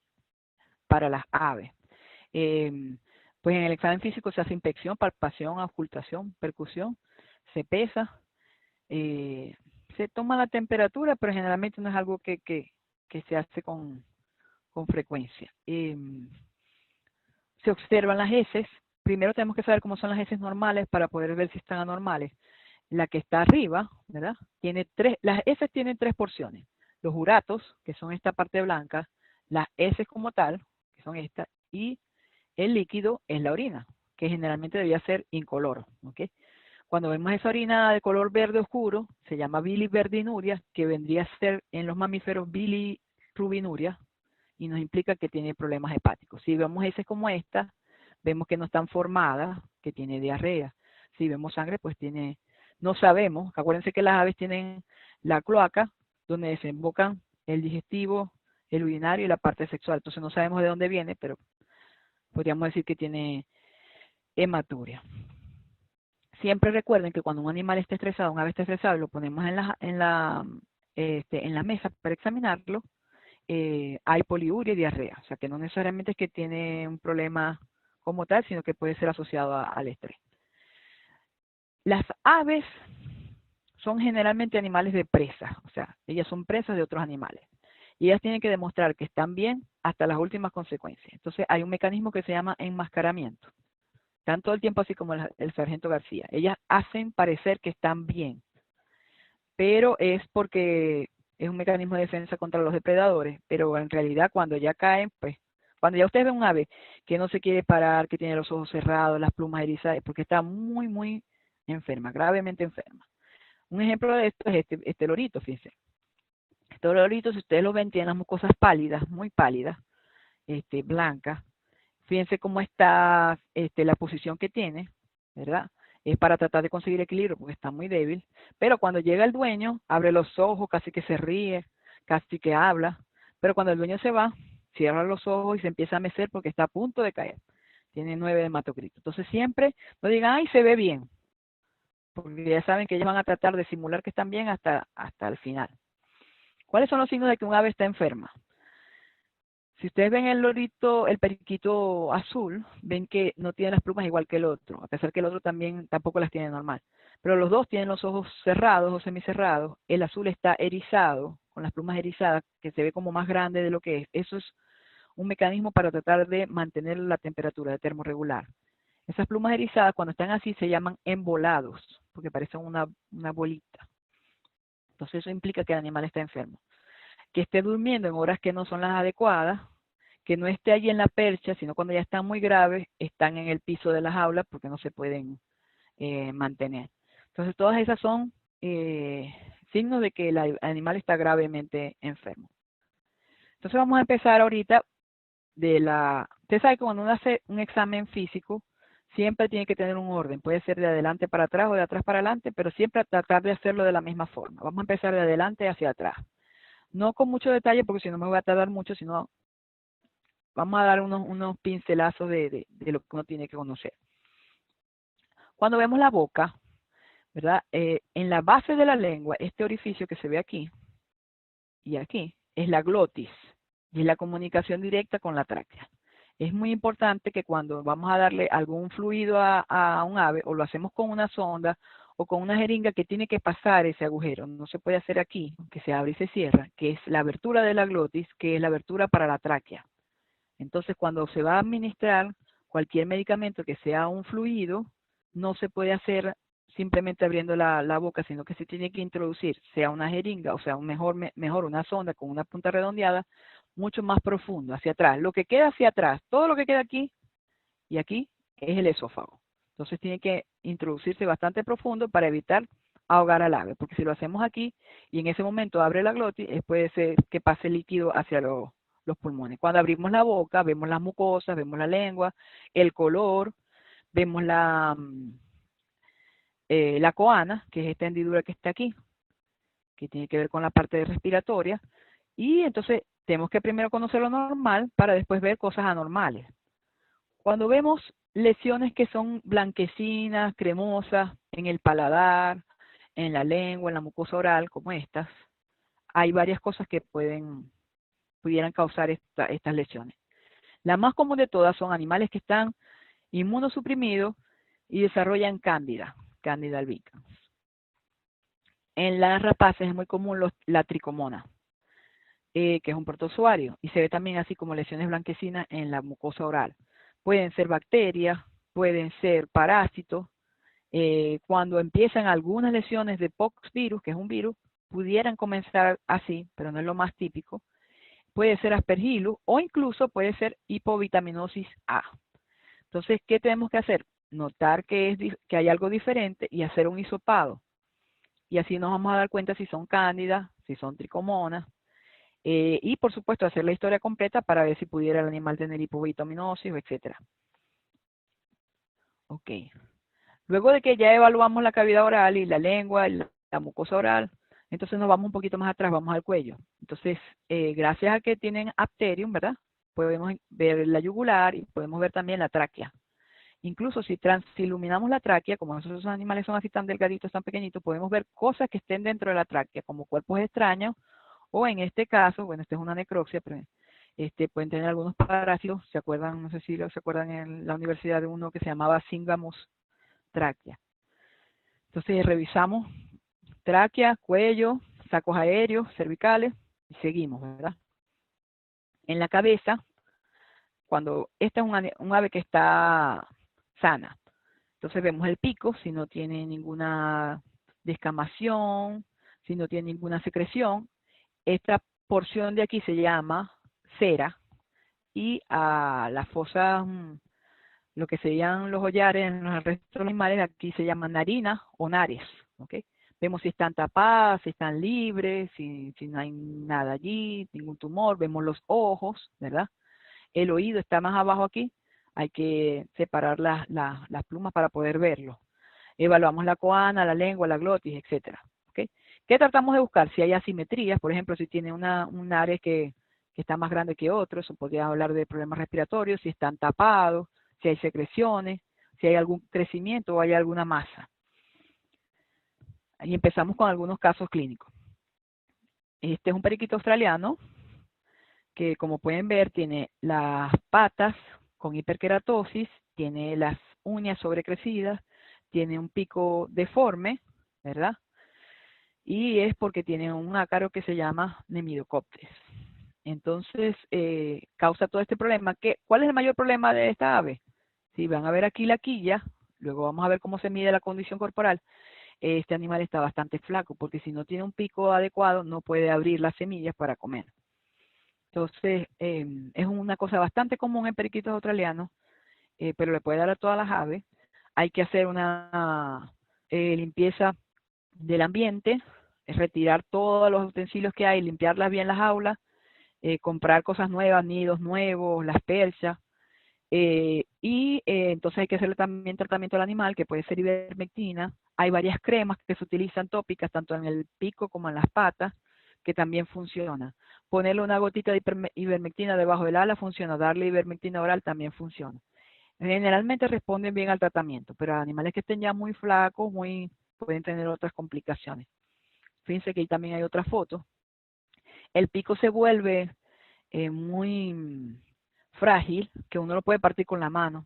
para las aves. Pues en el examen físico se hace inspección, palpación, auscultación, percusión, se pesa, se toma la temperatura, pero generalmente no es algo que se hace con frecuencia. Se observan las heces. Primero tenemos que saber cómo son las heces normales para poder ver si están anormales. La que está arriba, ¿verdad? Las heces tienen 3 porciones. Los uratos, que son esta parte blanca, las heces como tal, que son estas, y el líquido es la orina, que generalmente debía ser incoloro, ¿ok? Cuando vemos esa orina de color verde oscuro, se llama biliverdinuria, que vendría a ser en los mamíferos bilirubinuria, y nos implica que tiene problemas hepáticos. Si vemos heces como esta, vemos que no están formadas, que tiene diarrea. Si vemos sangre, pues no sabemos. Acuérdense que las aves tienen la cloaca, donde desembocan el digestivo, el urinario y la parte sexual. Entonces no sabemos de dónde viene, pero podríamos decir que tiene hematuria. Siempre recuerden que cuando un animal está estresado, un ave está estresado, lo ponemos en la mesa para examinarlo, hay poliuria y diarrea. O sea que no necesariamente es que tiene un problema como tal, sino que puede ser asociado al estrés. Las aves son generalmente animales de presa, o sea, ellas son presas de otros animales. Y ellas tienen que demostrar que están bien hasta las últimas consecuencias. Entonces hay un mecanismo que se llama enmascaramiento. Están todo el tiempo así como el sargento García. Ellas hacen parecer que están bien, pero es porque es un mecanismo de defensa contra los depredadores, pero en realidad cuando ya caen, pues, cuando ya ustedes ven un ave que no se quiere parar, que tiene los ojos cerrados, las plumas erizadas, es porque está muy, muy enferma, gravemente enferma. Un ejemplo de esto es este lorito, fíjense. Este lorito, si ustedes lo ven, tiene las mucosas pálidas, muy pálidas, blancas. Fíjense cómo está la posición que tiene, ¿verdad? Es para tratar de conseguir equilibrio porque está muy débil. Pero cuando llega el dueño, abre los ojos, casi que se ríe, casi que habla. Pero cuando el dueño se va, cierra los ojos y se empieza a mecer porque está a punto de caer. Tiene 9 de hematocrito. Entonces siempre no digan, ay, se ve bien. Porque ya saben que ellos van a tratar de simular que están bien hasta el final. ¿Cuáles son los signos de que un ave está enferma? Si ustedes ven el lorito, el periquito azul, ven que no tiene las plumas igual que el otro, a pesar que el otro tampoco las tiene normal. Pero los dos tienen los ojos cerrados o semicerrados. El azul está erizado, con las plumas erizadas, que se ve como más grande de lo que es. Eso es un mecanismo para tratar de mantener la temperatura, de termorregular. Esas plumas erizadas, cuando están así, se llaman embolados, porque parecen una bolita. Entonces eso implica que el animal está enfermo. Que esté durmiendo en horas que no son las adecuadas, que no esté allí en la percha, sino cuando ya están muy graves, están en el piso de las jaulas porque no se pueden mantener. Entonces todas esas son signos de que el animal está gravemente enfermo. Entonces vamos a empezar ahorita usted sabe que cuando uno hace un examen físico, siempre tiene que tener un orden. Puede ser de adelante para atrás o de atrás para adelante, pero siempre tratar de hacerlo de la misma forma. Vamos a empezar de adelante hacia atrás. No con mucho detalle, porque si no me voy a tardar mucho, sino vamos a dar unos pincelazos de lo que uno tiene que conocer. Cuando vemos la boca, ¿verdad? En la base de la lengua, este orificio que se ve aquí y aquí, es la glotis, y es la comunicación directa con la tráquea. Es muy importante que cuando vamos a darle algún fluido a un ave, o lo hacemos con una sonda, o con una jeringa que tiene que pasar ese agujero, no se puede hacer aquí, que se abre y se cierra, que es la abertura de la glotis, que es la abertura para la tráquea. Entonces, cuando se va a administrar cualquier medicamento que sea un fluido, no se puede hacer simplemente abriendo la boca, sino que se tiene que introducir, sea una jeringa, o sea, mejor una sonda con una punta redondeada, mucho más profundo, hacia atrás. Lo que queda hacia atrás, todo lo que queda aquí, y aquí es el esófago. Entonces tiene que introducirse bastante profundo para evitar ahogar al ave, porque si lo hacemos aquí y en ese momento abre la glotis, puede ser que pase líquido hacia los pulmones. Cuando abrimos la boca, vemos las mucosas, vemos la lengua, el color, vemos la coana, que es esta hendidura que está aquí, que tiene que ver con la parte respiratoria, y entonces tenemos que primero conocer lo normal para después ver cosas anormales. Cuando vemos lesiones que son blanquecinas, cremosas, en el paladar, en la lengua, en la mucosa oral, como estas, hay varias cosas que pudieran causar estas lesiones. La más común de todas son animales que están inmunosuprimidos y desarrollan cándida albicans. En las rapaces es muy común la tricomona, que es un protozoario, y se ve también así como lesiones blanquecinas en la mucosa oral. Pueden ser bacterias, pueden ser parásitos. Cuando empiezan algunas lesiones de poxvirus, que es un virus, pudieran comenzar así, pero no es lo más típico. Puede ser aspergillus o incluso puede ser hipovitaminosis A. Entonces, ¿qué tenemos que hacer? Notar que hay algo diferente y hacer un hisopado. Y así nos vamos a dar cuenta si son cándidas, si son tricomonas. Y por supuesto hacer la historia completa para ver si pudiera el animal tener hipovitaminosis, etc. Ok. Luego de que ya evaluamos la cavidad oral y la lengua, la mucosa oral, entonces nos vamos un poquito más atrás, vamos al cuello. Entonces, gracias a que tienen apterium, ¿verdad? Podemos ver la yugular y podemos ver también la tráquea. Incluso si transiluminamos la tráquea, como esos animales son así tan delgaditos, tan pequeñitos, podemos ver cosas que estén dentro de la tráquea, como cuerpos extraños, o en este caso, bueno, esta es una necropsia, pero pueden tener algunos parásitos. ¿Se acuerdan? No sé si se acuerdan en la universidad de uno que se llamaba Syngamus tráquea. Entonces revisamos tráquea, cuello, sacos aéreos, cervicales, y seguimos, ¿verdad? En la cabeza, cuando esta es un ave que está sana, entonces vemos el pico, si no tiene ninguna descamación, si no tiene ninguna secreción. Esta porción de aquí se llama cera, y a las fosas, lo que serían los hollares en el resto de los animales, aquí se llaman narinas o nares, ¿ok? Vemos si están tapadas, si están libres, si no hay nada allí, ningún tumor. Vemos los ojos, ¿verdad? El oído está más abajo aquí, hay que separar las plumas para poder verlo. Evaluamos la coana, la lengua, la glotis, etcétera. ¿Okay? ¿Qué tratamos de buscar? Si hay asimetrías, por ejemplo, si tiene un área que está más grande que otro, eso podría hablar de problemas respiratorios, si están tapados, si hay secreciones, si hay algún crecimiento o hay alguna masa. Y empezamos con algunos casos clínicos. Este es un periquito australiano que, como pueden ver, tiene las patas con hiperkeratosis, tiene las uñas sobrecrecidas, tiene un pico deforme, ¿verdad? Y es porque tiene un ácaro que se llama Nemidocoptes. Entonces, causa todo este problema. ¿Cuál es el mayor problema de esta ave? Si van a ver aquí la quilla, luego vamos a ver cómo se mide la condición corporal. Este animal está bastante flaco, porque si no tiene un pico adecuado, no puede abrir las semillas para comer. Entonces, es una cosa bastante común en periquitos australianos, pero le puede dar a todas las aves. Hay que hacer una limpieza del ambiente, retirar todos los utensilios que hay, limpiarlas bien las jaulas, comprar cosas nuevas, nidos nuevos, las perchas, entonces hay que hacerle también tratamiento al animal, que puede ser ivermectina. Hay varias cremas que se utilizan tópicas, tanto en el pico como en las patas, que también funcionan. Ponerle una gotita de ivermectina debajo del ala funciona, darle ivermectina oral también funciona. Generalmente responden bien al tratamiento, pero animales que estén ya muy flacos, pueden tener otras complicaciones. Fíjense que ahí también hay otra foto. El pico se vuelve muy frágil, que uno lo puede partir con la mano.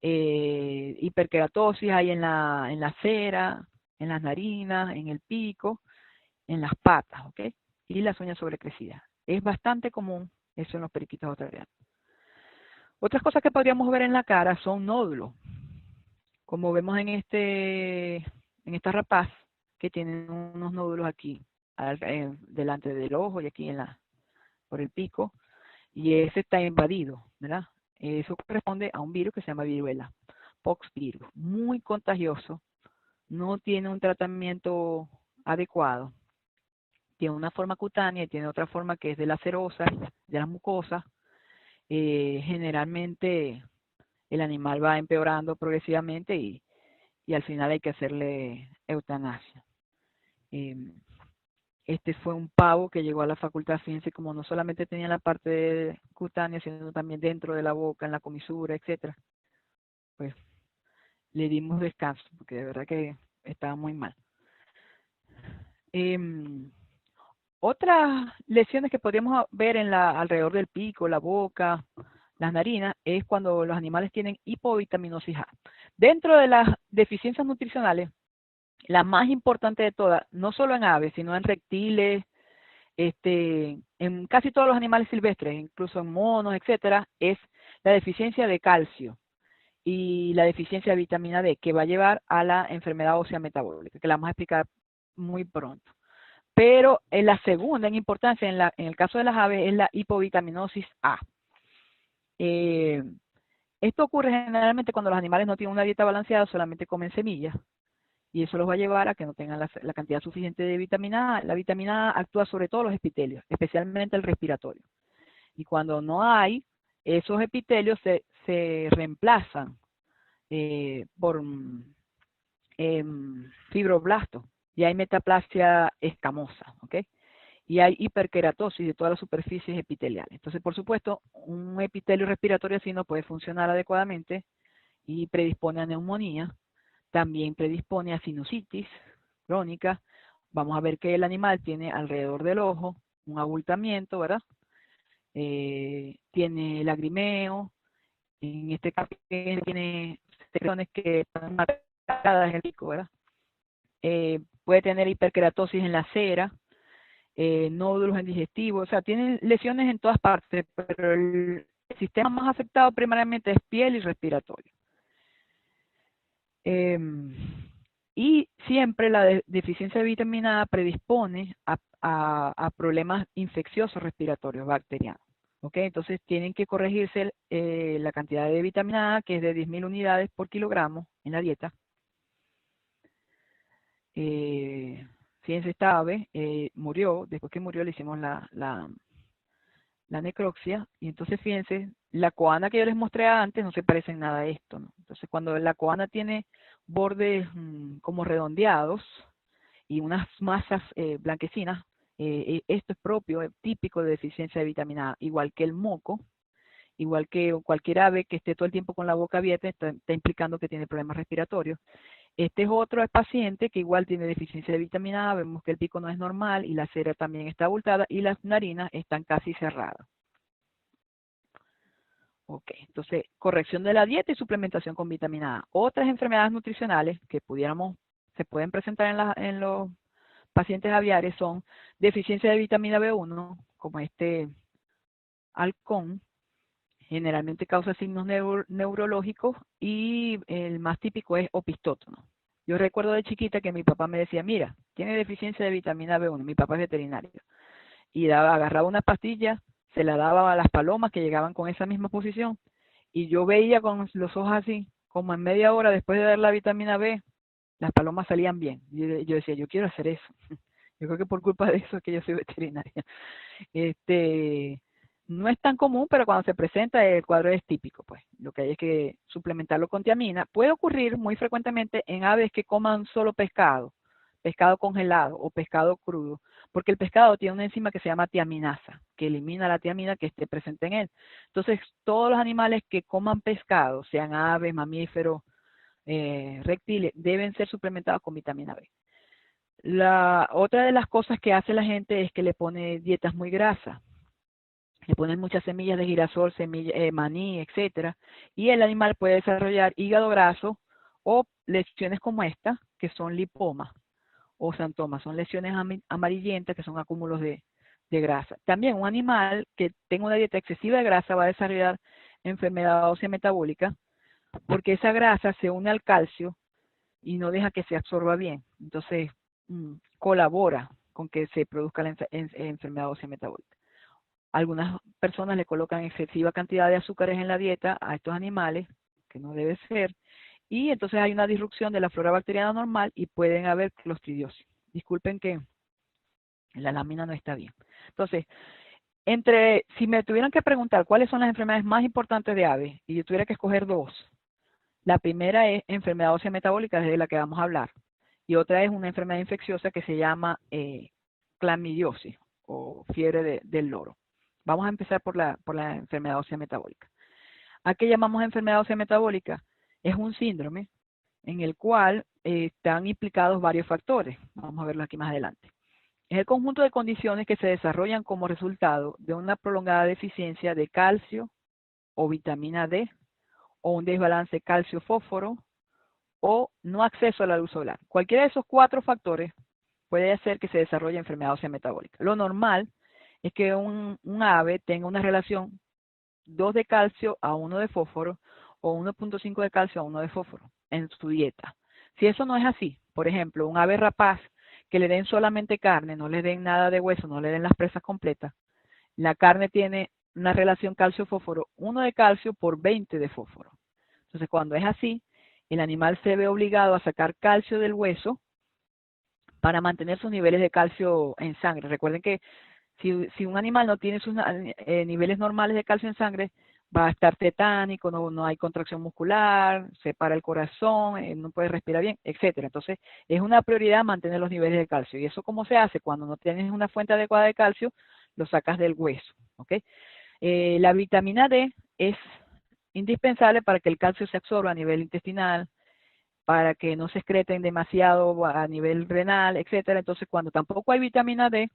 Hiperkeratosis hay en la cera, en las narinas, en el pico, en las patas, ¿ok? Y las uñas sobrecrecidas. Es bastante común eso en los periquitos australianos. Otras cosas que podríamos ver en la cara son nódulos, como vemos en esta rapaz, que tienen unos nódulos aquí, delante del ojo y aquí por el pico, y ese está invadido, ¿verdad? Eso corresponde a un virus que se llama viruela, poxvirus, muy contagioso, no tiene un tratamiento adecuado, tiene una forma cutánea y tiene otra forma que es de las serosas, de las mucosas. Generalmente el animal va empeorando progresivamente y al final hay que hacerle eutanasia. Este fue un pavo que llegó a la Facultad de Ciencia, como no solamente tenía la parte cutánea, sino también dentro de la boca, en la comisura, etcétera. Pues le dimos descanso, porque de verdad que estaba muy mal. Otras lesiones que podríamos ver alrededor del pico, la boca, las narinas, es cuando los animales tienen hipovitaminosis A. Dentro de las deficiencias nutricionales, la más importante de todas, no solo en aves, sino en reptiles, en casi todos los animales silvestres, incluso en monos, etcétera, es la deficiencia de calcio y la deficiencia de vitamina D, que va a llevar a la enfermedad ósea metabólica, que la vamos a explicar muy pronto. Pero en la segunda en importancia, en el caso de las aves, es la hipovitaminosis A. Esto ocurre generalmente cuando los animales no tienen una dieta balanceada, solamente comen semillas, y eso los va a llevar a que no tengan la cantidad suficiente de vitamina A. La vitamina A actúa sobre todo los epitelios, especialmente el respiratorio. Y cuando no hay, esos epitelios se reemplazan por fibroblastos, y hay metaplasia escamosa, ¿ok? Y hay hiperkeratosis de todas las superficies epiteliales. Entonces, por supuesto, un epitelio respiratorio así no puede funcionar adecuadamente y predispone a neumonía, también predispone a sinusitis crónica. Vamos a ver que el animal tiene alrededor del ojo un abultamiento, ¿verdad? Tiene lagrimeo, en este caso tiene secreciones que están marcadas en el pico, ¿verdad? Puede tener hiperkeratosis en la cera, nódulos en digestivos, o sea, tienen lesiones en todas partes, pero el sistema más afectado primariamente es piel y respiratorio. Y siempre la deficiencia de vitamina A predispone a problemas infecciosos respiratorios bacterianos. ¿Okay? Entonces tienen que corregirse la cantidad de vitamina A, que es de 10.000 unidades por kilogramo en la dieta. Fíjense, esta ave murió, después que murió le hicimos la necropsia, y entonces fíjense, la coana que yo les mostré antes no se parece en nada a esto, ¿no? Entonces cuando la coana tiene bordes como redondeados y unas masas blanquecinas, esto es propio, típico de deficiencia de vitamina A, igual que el moco, igual que cualquier ave que esté todo el tiempo con la boca abierta, está implicando que tiene problemas respiratorios. Este es otro paciente que igual tiene deficiencia de vitamina A, vemos que el pico no es normal y la cera también está abultada y las narinas están casi cerradas. Ok, entonces corrección de la dieta y suplementación con vitamina A. Otras enfermedades nutricionales que se pueden presentar en los pacientes aviares son deficiencia de vitamina B1, como este halcón, generalmente causa signos neurológicos y el más típico es opistótono. Yo recuerdo de chiquita que mi papá me decía, mira, tiene deficiencia de vitamina B1, mi papá es veterinario, y agarraba una pastilla, se la daba a las palomas que llegaban con esa misma posición, y yo veía con los ojos así, como en media hora después de dar la vitamina B, las palomas salían bien. Yo decía, yo quiero hacer eso. Yo creo que por culpa de eso es que yo soy veterinaria. No es tan común, pero cuando se presenta el cuadro es típico, pues. Lo que hay es que suplementarlo con tiamina. Puede ocurrir muy frecuentemente en aves que coman solo pescado, pescado congelado o pescado crudo, porque el pescado tiene una enzima que se llama tiaminasa, que elimina la tiamina que esté presente en él. Entonces, todos los animales que coman pescado, sean aves, mamíferos, reptiles, deben ser suplementados con vitamina B. Otra de las cosas que hace la gente es que le pone dietas muy grasas. Le ponen muchas semillas de girasol, maní, etcétera, y el animal puede desarrollar hígado graso o lesiones como esta, que son lipomas o xantomas, son lesiones amarillentas que son acúmulos de grasa. También un animal que tenga una dieta excesiva de grasa va a desarrollar enfermedad ósea metabólica, porque esa grasa se une al calcio y no deja que se absorba bien. Entonces, colabora con que se produzca la enfermedad ósea metabólica. Algunas personas le colocan excesiva cantidad de azúcares en la dieta a estos animales, que no debe ser, y entonces hay una disrupción de la flora bacteriana normal y pueden haber clostridiosis. Disculpen que la lámina no está bien. Entonces, si me tuvieran que preguntar cuáles son las enfermedades más importantes de aves, y yo tuviera que escoger dos, la primera es enfermedad ósea metabólica, de la que vamos a hablar, y otra es una enfermedad infecciosa que se llama clamidiosis o fiebre del loro. Vamos a empezar por la enfermedad ósea metabólica. ¿A qué llamamos enfermedad ósea metabólica? Es un síndrome en el cual están implicados varios factores. Vamos a verlo aquí más adelante. Es el conjunto de condiciones que se desarrollan como resultado de una prolongada deficiencia de calcio o vitamina D, o un desbalance calcio-fósforo, o no acceso a la luz solar. Cualquiera de esos 4 factores puede hacer que se desarrolle enfermedad ósea metabólica. Lo normal es que un ave tenga una relación 2 de calcio a 1 de fósforo, o 1.5 de calcio a 1 de fósforo en su dieta. Si eso no es así, por ejemplo, un ave rapaz que le den solamente carne, no le den nada de hueso, no le den las presas completas, la carne tiene una relación calcio-fósforo, 1 de calcio por 20 de fósforo. Entonces, cuando es así, el animal se ve obligado a sacar calcio del hueso para mantener sus niveles de calcio en sangre. Recuerden que si un animal no tiene sus niveles normales de calcio en sangre, va a estar tetánico, no hay contracción muscular, se para el corazón, no puede respirar bien, etcétera. Entonces, es una prioridad mantener los niveles de calcio. ¿Y eso cómo se hace? Cuando no tienes una fuente adecuada de calcio, lo sacas del hueso. ¿Ok? La vitamina D es indispensable para que el calcio se absorba a nivel intestinal, para que no se excreten demasiado a nivel renal, etcétera. Entonces, cuando tampoco hay vitamina D,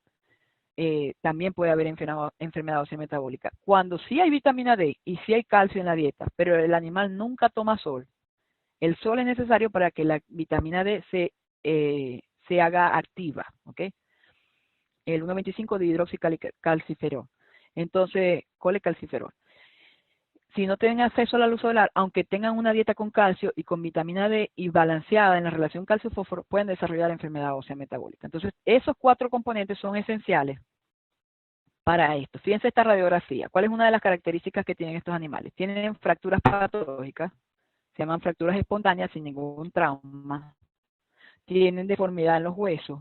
también puede haber enfermedad ósea metabólica. Cuando sí hay vitamina D y sí hay calcio en la dieta, pero el animal nunca toma sol, el sol es necesario para que la vitamina D se haga activa, ¿ok? El 1,25 de hidroxicalciferol. Entonces, colecalciferol. Si no tienen acceso a la luz solar, aunque tengan una dieta con calcio y con vitamina D y balanceada en la relación calcio-fósforo, pueden desarrollar enfermedad ósea metabólica. Entonces, esos 4 componentes son esenciales para esto. Fíjense esta radiografía. ¿Cuál es una de las características que tienen estos animales? Tienen fracturas patológicas, se llaman fracturas espontáneas sin ningún trauma. Tienen deformidad en los huesos.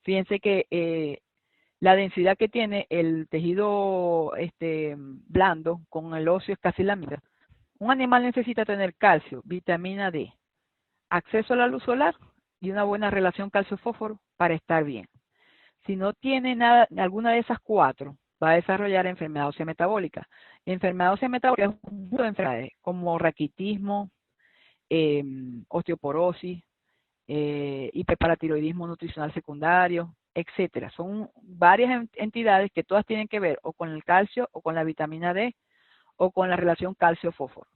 Fíjense que la densidad que tiene el tejido blando con el óseo es casi la mitad. Un animal necesita tener calcio, vitamina D, acceso a la luz solar y una buena relación calcio-fósforo para estar bien. Si no tiene nada, alguna de esas 4, va a desarrollar enfermedad ósea metabólica. Enfermedad ósea metabólica es un conjunto de enfermedades como raquitismo, osteoporosis, hiperparatiroidismo nutricional secundario, etcétera. Son varias entidades que todas tienen que ver o con el calcio o con la vitamina D o con la relación calcio-fósforo.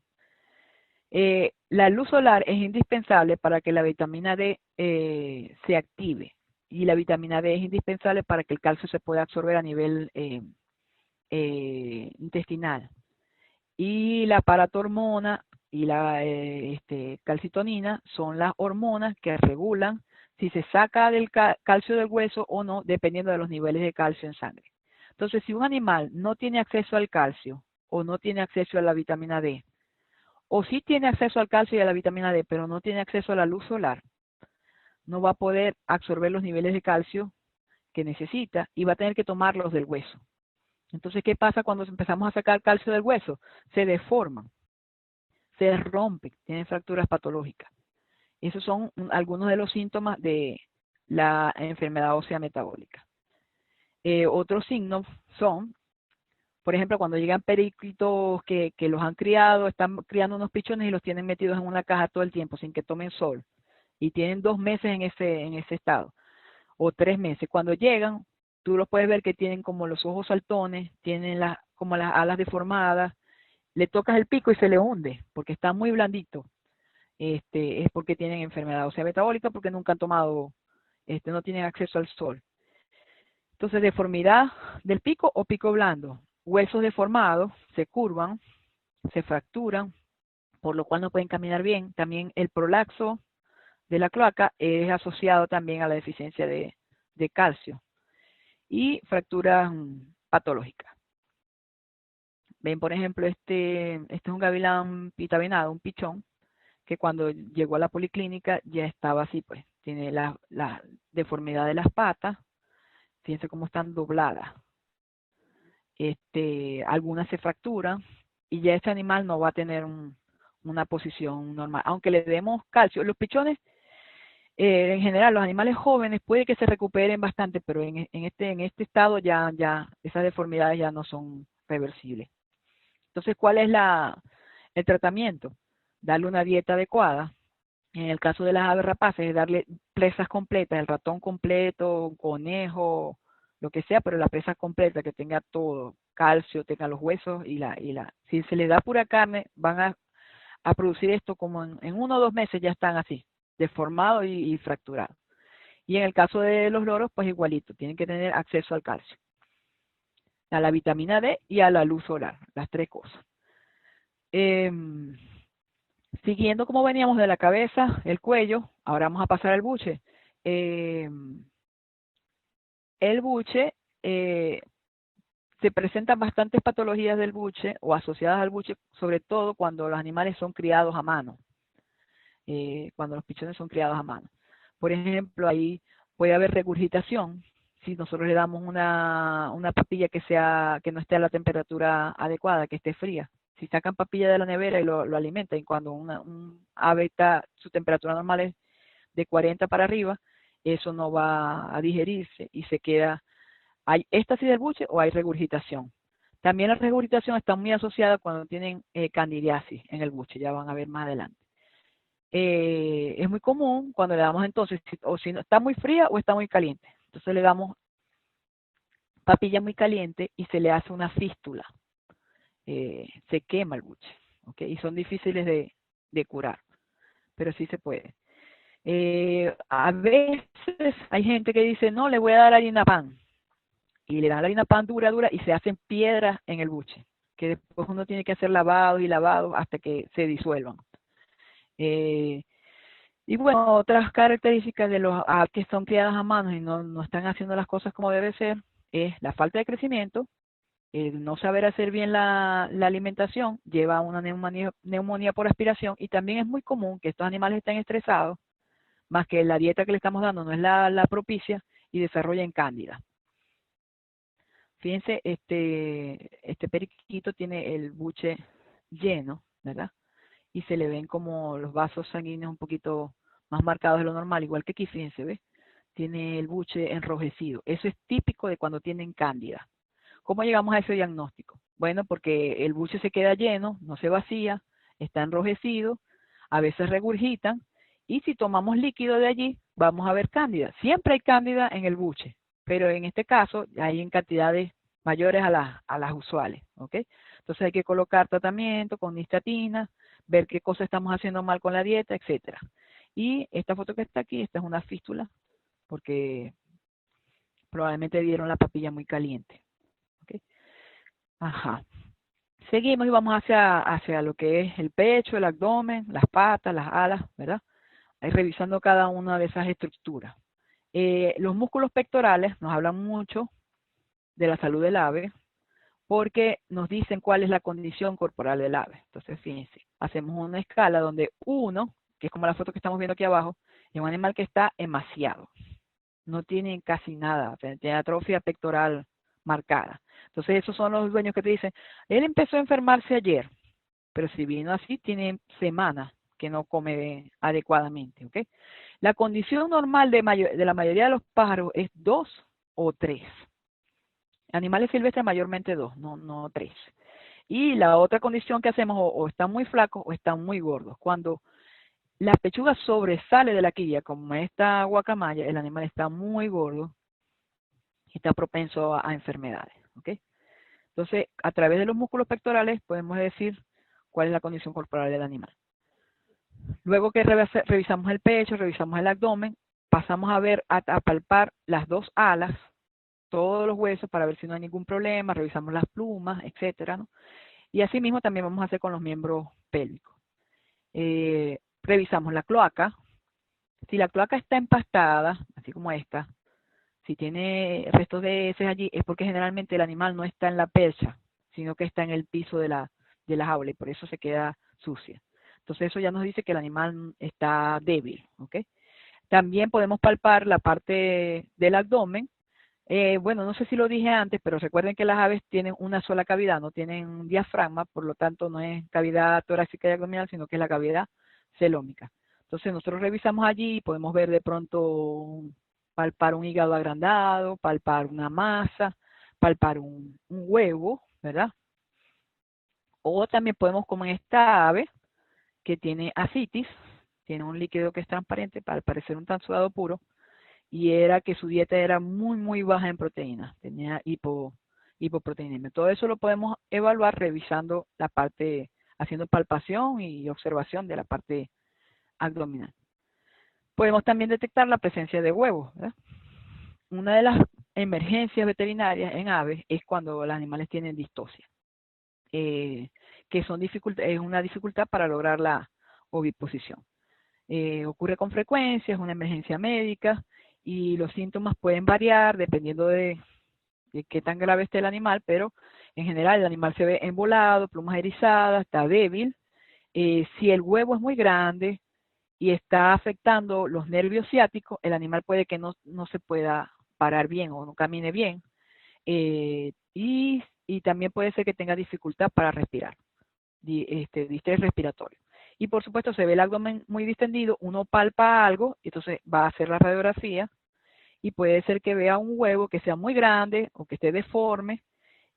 La luz solar es indispensable para que la vitamina D se active, y la vitamina D es indispensable para que el calcio se pueda absorber a nivel intestinal. Y la paratormona y la calcitonina son las hormonas que regulan si se saca del calcio del hueso o no, dependiendo de los niveles de calcio en sangre. Entonces, si un animal no tiene acceso al calcio o no tiene acceso a la vitamina D, o sí tiene acceso al calcio y a la vitamina D, pero no tiene acceso a la luz solar, no va a poder absorber los niveles de calcio que necesita y va a tener que tomarlos del hueso. Entonces, ¿qué pasa cuando empezamos a sacar calcio del hueso? Se deforman, se rompen, tienen fracturas patológicas. Esos son algunos de los síntomas de la enfermedad ósea metabólica. Otros signos son, por ejemplo, cuando llegan periquitos que los han criado, están criando unos pichones y los tienen metidos en una caja todo el tiempo sin que tomen sol, y tienen 2 meses en ese estado, o 3 meses. Cuando llegan, tú los puedes ver que tienen como los ojos saltones, tienen como las alas deformadas, le tocas el pico y se le hunde, porque está muy blandito. Es porque tienen enfermedad ósea metabólica, porque nunca han tomado, no tienen acceso al sol. Entonces, deformidad del pico o pico blando. Huesos deformados, se curvan, se fracturan, por lo cual no pueden caminar bien. También el prolaxo de la cloaca es asociado también a la deficiencia de calcio. Y fracturas patológicas. Ven, por ejemplo, este es un gavilán pitavenado, un pichón, que cuando llegó a la policlínica ya estaba así, pues. Tiene la deformidad de las patas, fíjense cómo están dobladas. Algunas se fracturan y ya este animal no va a tener una posición normal. Aunque le demos calcio, los pichones, en general, los animales jóvenes puede que se recuperen bastante, pero en este estado ya esas deformidades ya no son reversibles. Entonces, ¿cuál es el tratamiento? Darle una dieta adecuada. En el caso de las aves rapaces, es darle presas completas, el ratón completo, un conejo, lo que sea, pero la presa completa, que tenga todo, calcio, tenga los huesos si se les da pura carne, van a producir esto como en 1 o 2 meses ya están así, deformados y fracturados. Y en el caso de los loros, pues igualito, tienen que tener acceso al calcio, a la vitamina D y a la luz solar, las 3 cosas. Siguiendo como veníamos de la cabeza, el cuello, ahora vamos a pasar al buche. El buche, se presentan bastantes patologías del buche o asociadas al buche, sobre todo cuando los animales son criados a mano, cuando los pichones son criados a mano. Por ejemplo, ahí puede haber regurgitación si nosotros le damos una papilla que no esté a la temperatura adecuada, que esté fría. Si sacan papilla de la nevera y lo alimentan, y cuando un ave su temperatura normal es de 40 para arriba, eso no va a digerirse y se queda. ¿Hay éstasis del buche o hay regurgitación? También la regurgitación está muy asociada cuando tienen candidiasis en el buche, ya van a ver más adelante. Es muy común cuando le damos entonces, o si no, está muy fría o está muy caliente. Entonces le damos papilla muy caliente y se le hace una fístula. Se quema el buche, ¿okay? Y son difíciles de curar, pero sí se puede. A veces hay gente que dice, no, le voy a dar harina pan. Y le dan la harina pan dura y se hacen piedras en el buche, que después uno tiene que hacer lavados y lavados hasta que se disuelvan. Y bueno, otras características de los aves que son criadas a mano y no están haciendo las cosas como debe ser, es la falta de crecimiento, el no saber hacer bien la alimentación, lleva a una neumonía por aspiración, y también es muy común que estos animales estén estresados, más que la dieta que le estamos dando no es la propicia, y desarrollen cándida. Fíjense, este periquito tiene el buche lleno, ¿verdad? Y se le ven como los vasos sanguíneos un poquito más marcados de lo normal, igual que aquí, fíjense, ¿ves? Tiene el buche enrojecido. Eso es típico de cuando tienen cándida. ¿Cómo llegamos a ese diagnóstico? Bueno, porque el buche se queda lleno, no se vacía, está enrojecido, a veces regurgitan, y si tomamos líquido de allí, vamos a ver cándida. Siempre hay cándida en el buche, pero en este caso hay en cantidades mayores a las usuales, ¿ok? Entonces hay que colocar tratamiento con nistatina, ver qué cosas estamos haciendo mal con la dieta, etcétera. Y esta foto que está aquí, esta es una fístula, porque probablemente dieron la papilla muy caliente, ¿ok? Ajá. Seguimos y vamos hacia lo que es el pecho, el abdomen, las patas, las alas, ¿verdad? Ahí revisando cada una de esas estructuras. Los músculos pectorales nos hablan mucho de la salud del ave, porque nos dicen cuál es la condición corporal del ave. Entonces, fíjense, hacemos una escala donde 1, que es como la foto que estamos viendo aquí abajo, es un animal que está emaciado, no tiene casi nada, tiene atrofia pectoral marcada. Entonces, esos son los dueños que te dicen, él empezó a enfermarse ayer, pero si vino así, tiene semanas que no come adecuadamente, ¿ok? La condición normal de la mayoría de los pájaros es 2 o 3. Animales silvestres mayormente 2, no 3. Y la otra condición que hacemos, o están muy flacos o están muy gordos. Cuando la pechuga sobresale de la quilla, como esta guacamaya, el animal está muy gordo y está propenso a enfermedades, ¿ok? Entonces, a través de los músculos pectorales podemos decir cuál es la condición corporal del animal. Luego que revisamos el pecho, revisamos el abdomen, pasamos a palpar las 2 alas, todos los huesos, para ver si no hay ningún problema, revisamos las plumas, etcétera, ¿no? Y así mismo también vamos a hacer con los miembros pélvicos. Revisamos la cloaca. Si la cloaca está empastada, así como esta, si tiene restos de heces allí, es porque generalmente el animal no está en la percha, sino que está en el piso de la jaula y por eso se queda sucia. Entonces eso ya nos dice que el animal está débil, ¿ok? También podemos palpar la parte del abdomen. Bueno, no sé si lo dije antes, pero recuerden que las aves tienen una sola cavidad, no tienen un diafragma, por lo tanto no es cavidad torácica y abdominal, sino que es la cavidad celómica. Entonces nosotros revisamos allí y podemos ver de pronto palpar un hígado agrandado, palpar una masa, palpar un huevo, ¿verdad? O también podemos, como en esta ave, que tiene ascitis, tiene un líquido que es transparente, al parecer un transudado puro, y era que su dieta era muy, muy baja en proteínas, tenía hipoproteinemia. Todo eso lo podemos evaluar revisando la parte, haciendo palpación y observación de la parte abdominal. Podemos también detectar la presencia de huevos, ¿verdad? Una de las emergencias veterinarias en aves es cuando los animales tienen distosia, que es una dificultad para lograr la oviposición. Ocurre con frecuencia, es una emergencia médica y los síntomas pueden variar dependiendo de qué tan grave esté el animal, pero en general el animal se ve embolado, plumas erizadas, está débil. Si el huevo es muy grande y está afectando los nervios ciáticos, el animal puede que no se pueda parar bien o no camine bien. Y también puede ser que tenga dificultad para respirar, distrés respiratorio. Y por supuesto se ve el abdomen muy distendido, uno palpa algo, entonces va a hacer la radiografía y puede ser que vea un huevo que sea muy grande o que esté deforme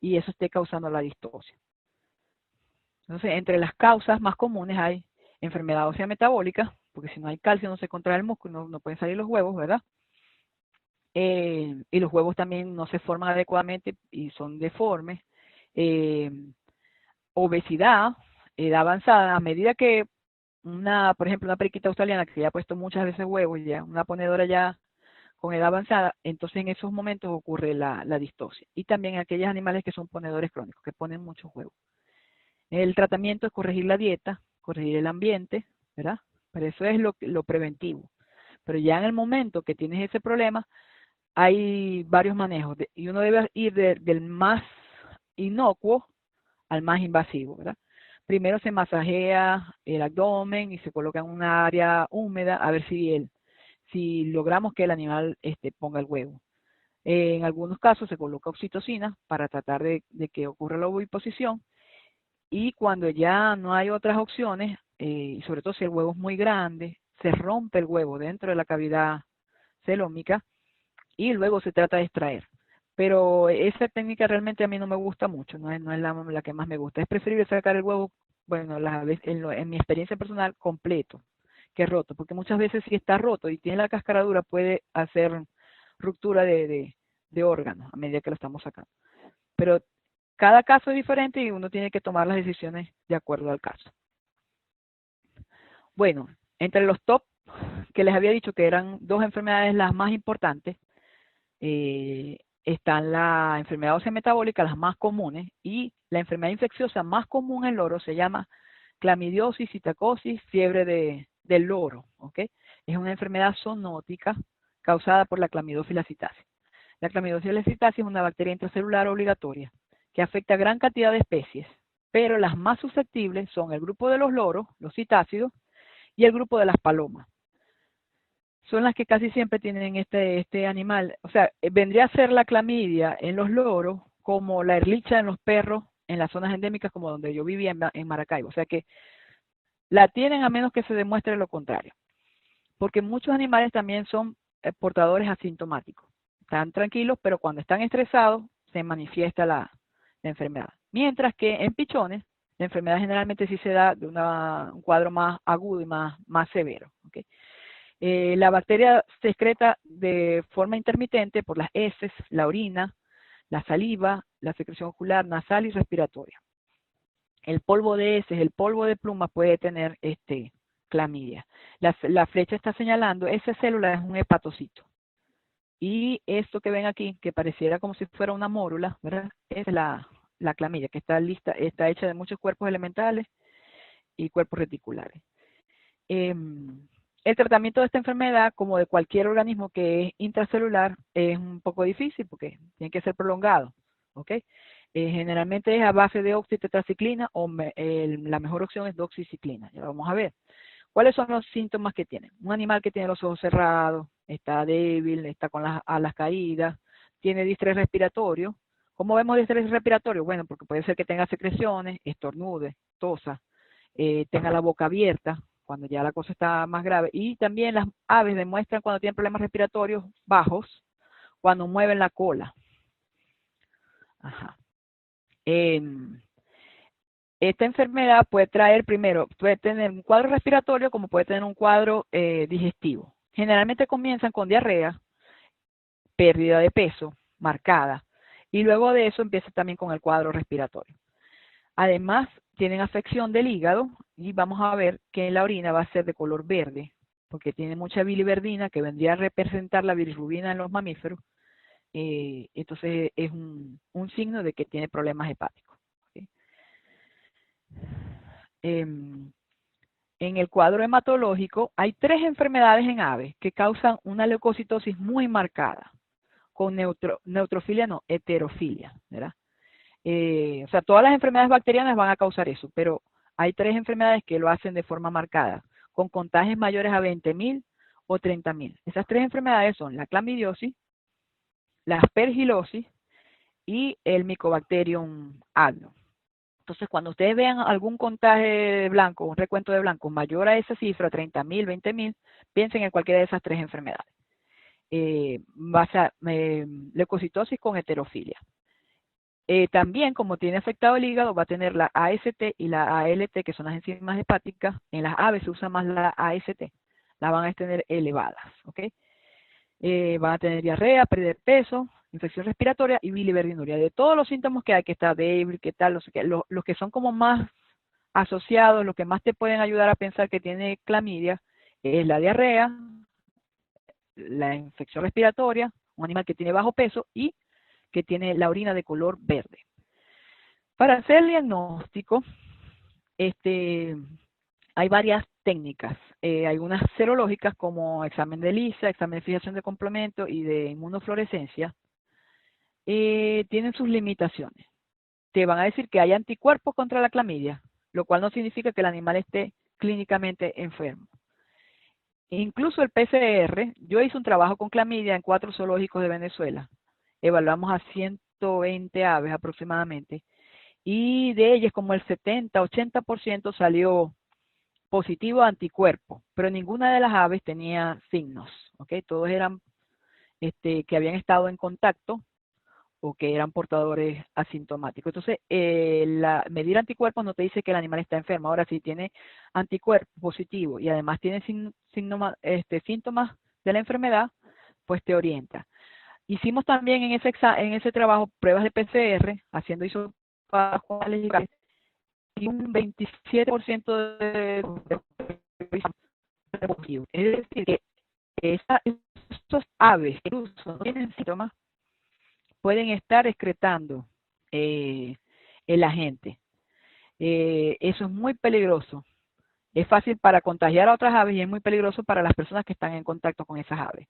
y eso esté causando la distosia. Entonces, entre las causas más comunes hay enfermedad ósea metabólica, porque si no hay calcio no se contrae el músculo, no pueden salir los huevos, ¿verdad? Y los huevos también no se forman adecuadamente y son deformes. Obesidad, edad avanzada, a medida que por ejemplo, una periquita australiana que ya ha puesto muchas veces huevos, ya una ponedora ya con edad avanzada, entonces en esos momentos ocurre la distosia. Y también aquellos animales que son ponedores crónicos, que ponen muchos huevos. El tratamiento es corregir la dieta, corregir el ambiente, ¿verdad? Pero eso es lo preventivo. Pero ya en el momento que tienes ese problema, hay varios manejos y uno debe ir del más inocuo al más invasivo, ¿verdad? Primero se masajea el abdomen y se coloca en una área húmeda a ver si logramos que el animal ponga el huevo. En algunos casos se coloca oxitocina para tratar de que ocurra la oviposición y cuando ya no hay otras opciones, y sobre todo si el huevo es muy grande, se rompe el huevo dentro de la cavidad celómica y luego se trata de extraer. Pero esa técnica realmente a mí no me gusta mucho, no es la que más me gusta. Es preferible sacar el huevo, bueno, en mi experiencia personal, completo, que roto, porque muchas veces si está roto y tiene la cáscara dura puede hacer ruptura de órganos a medida que lo estamos sacando. Pero cada caso es diferente y uno tiene que tomar las decisiones de acuerdo al caso. Bueno, entre los top que les había dicho que eran 2 enfermedades las más importantes, están la enfermedad ósea metabólica, las más comunes, y la enfermedad infecciosa más común en loro se llama clamidiosis, citacosis, fiebre del loro, ¿ok? Es una enfermedad zoonótica causada por la Clamidófila citasi. La Clamidófila citasi es una bacteria intracelular obligatoria que afecta a gran cantidad de especies, pero las más susceptibles son el grupo de los loros, los citácidos, y el grupo de las palomas. Son las que casi siempre tienen este animal. O sea, vendría a ser la clamidia en los loros como la erlicha en los perros en las zonas endémicas como donde yo vivía en Maracaibo. O sea que la tienen a menos que se demuestre lo contrario. Porque muchos animales también son portadores asintomáticos. Están tranquilos, pero cuando están estresados se manifiesta la enfermedad. Mientras que en pichones, la enfermedad generalmente sí se da de un cuadro más agudo y más severo. ¿Okay? La bacteria se excreta de forma intermitente por las heces, la orina, la saliva, la secreción ocular, nasal y respiratoria. El polvo de heces, el polvo de pluma puede tener clamidia. La flecha está señalando, esa célula es un hepatocito. Y esto que ven aquí, que pareciera como si fuera una mórula, ¿verdad? Es la clamidia, que está está hecha de muchos cuerpos elementales y cuerpos reticulares. El tratamiento de esta enfermedad, como de cualquier organismo que es intracelular, es un poco difícil porque tiene que ser prolongado, ¿ok? Generalmente es a base de oxitetraciclina o la mejor opción es doxiciclina. Ya lo vamos a ver. ¿Cuáles son los síntomas que tienen? Un animal que tiene los ojos cerrados, está débil, está con las alas caídas, tiene distrés respiratorio. ¿Cómo vemos distrés respiratorio? Bueno, porque puede ser que tenga secreciones, estornude, tosa, tenga la boca abierta, cuando ya la cosa está más grave. Y también las aves demuestran cuando tienen problemas respiratorios bajos, cuando mueven la cola. Ajá. Esta enfermedad puede traer primero, puede tener un cuadro respiratorio como puede tener un cuadro digestivo. Generalmente comienzan con diarrea, pérdida de peso marcada, y luego de eso empieza también con el cuadro respiratorio. Además, tienen afección del hígado y vamos a ver que la orina va a ser de color verde, porque tiene mucha biliverdina que vendría a representar la bilirrubina en los mamíferos. Entonces es un signo de que tiene problemas hepáticos. ¿Okay? En el cuadro hematológico hay 3 enfermedades en aves que causan una leucocitosis muy marcada, con neutrofilia, no, heterofilia, ¿verdad? O sea, todas las enfermedades bacterianas van a causar eso, pero hay 3 enfermedades que lo hacen de forma marcada, con contagios mayores a 20.000 o 30.000. Esas 3 enfermedades son la clamidiosis, la aspergilosis y el Mycobacterium agno. Entonces, cuando ustedes vean algún contagio de blanco, un recuento de blancos mayor a esa cifra, 30.000, 20.000, piensen en cualquiera de esas 3 enfermedades. Leucocitosis con heterofilia. También, como tiene afectado el hígado, va a tener la AST y la ALT, que son las enzimas hepáticas. En las aves se usa más la AST, las van a tener elevadas, ¿ok? Van a tener diarrea, perder peso, infección respiratoria y biliverdinuria. De todos los síntomas que hay, que está débil, que tal, los que son como más asociados, los que más te pueden ayudar a pensar que tiene clamidia, es la diarrea, la infección respiratoria, un animal que tiene bajo peso y que tiene la orina de color verde. Para hacer el diagnóstico, hay varias técnicas. Hay unas serológicas como examen de ELISA, examen de fijación de complemento y de inmunofluorescencia. Tienen sus limitaciones. Te van a decir que hay anticuerpos contra la clamidia, lo cual no significa que el animal esté clínicamente enfermo. Incluso el PCR, yo hice un trabajo con clamidia en 4 zoológicos de Venezuela. Evaluamos a 120 aves aproximadamente, y de ellas como el 70-80% salió positivo a anticuerpos, pero ninguna de las aves tenía signos, ¿ok? Todos eran que habían estado en contacto o que eran portadores asintomáticos. Entonces, medir anticuerpos no te dice que el animal está enfermo. Ahora, si tiene anticuerpos positivos y además tiene síntomas de la enfermedad, pues te orienta. Hicimos también en ese trabajo pruebas de PCR, haciendo hisopados y un 27% de positivo. Es decir, que estos aves que incluso no tienen síntomas pueden estar excretando el agente. Eso es muy peligroso. Es fácil para contagiar a otras aves y es muy peligroso para las personas que están en contacto con esas aves.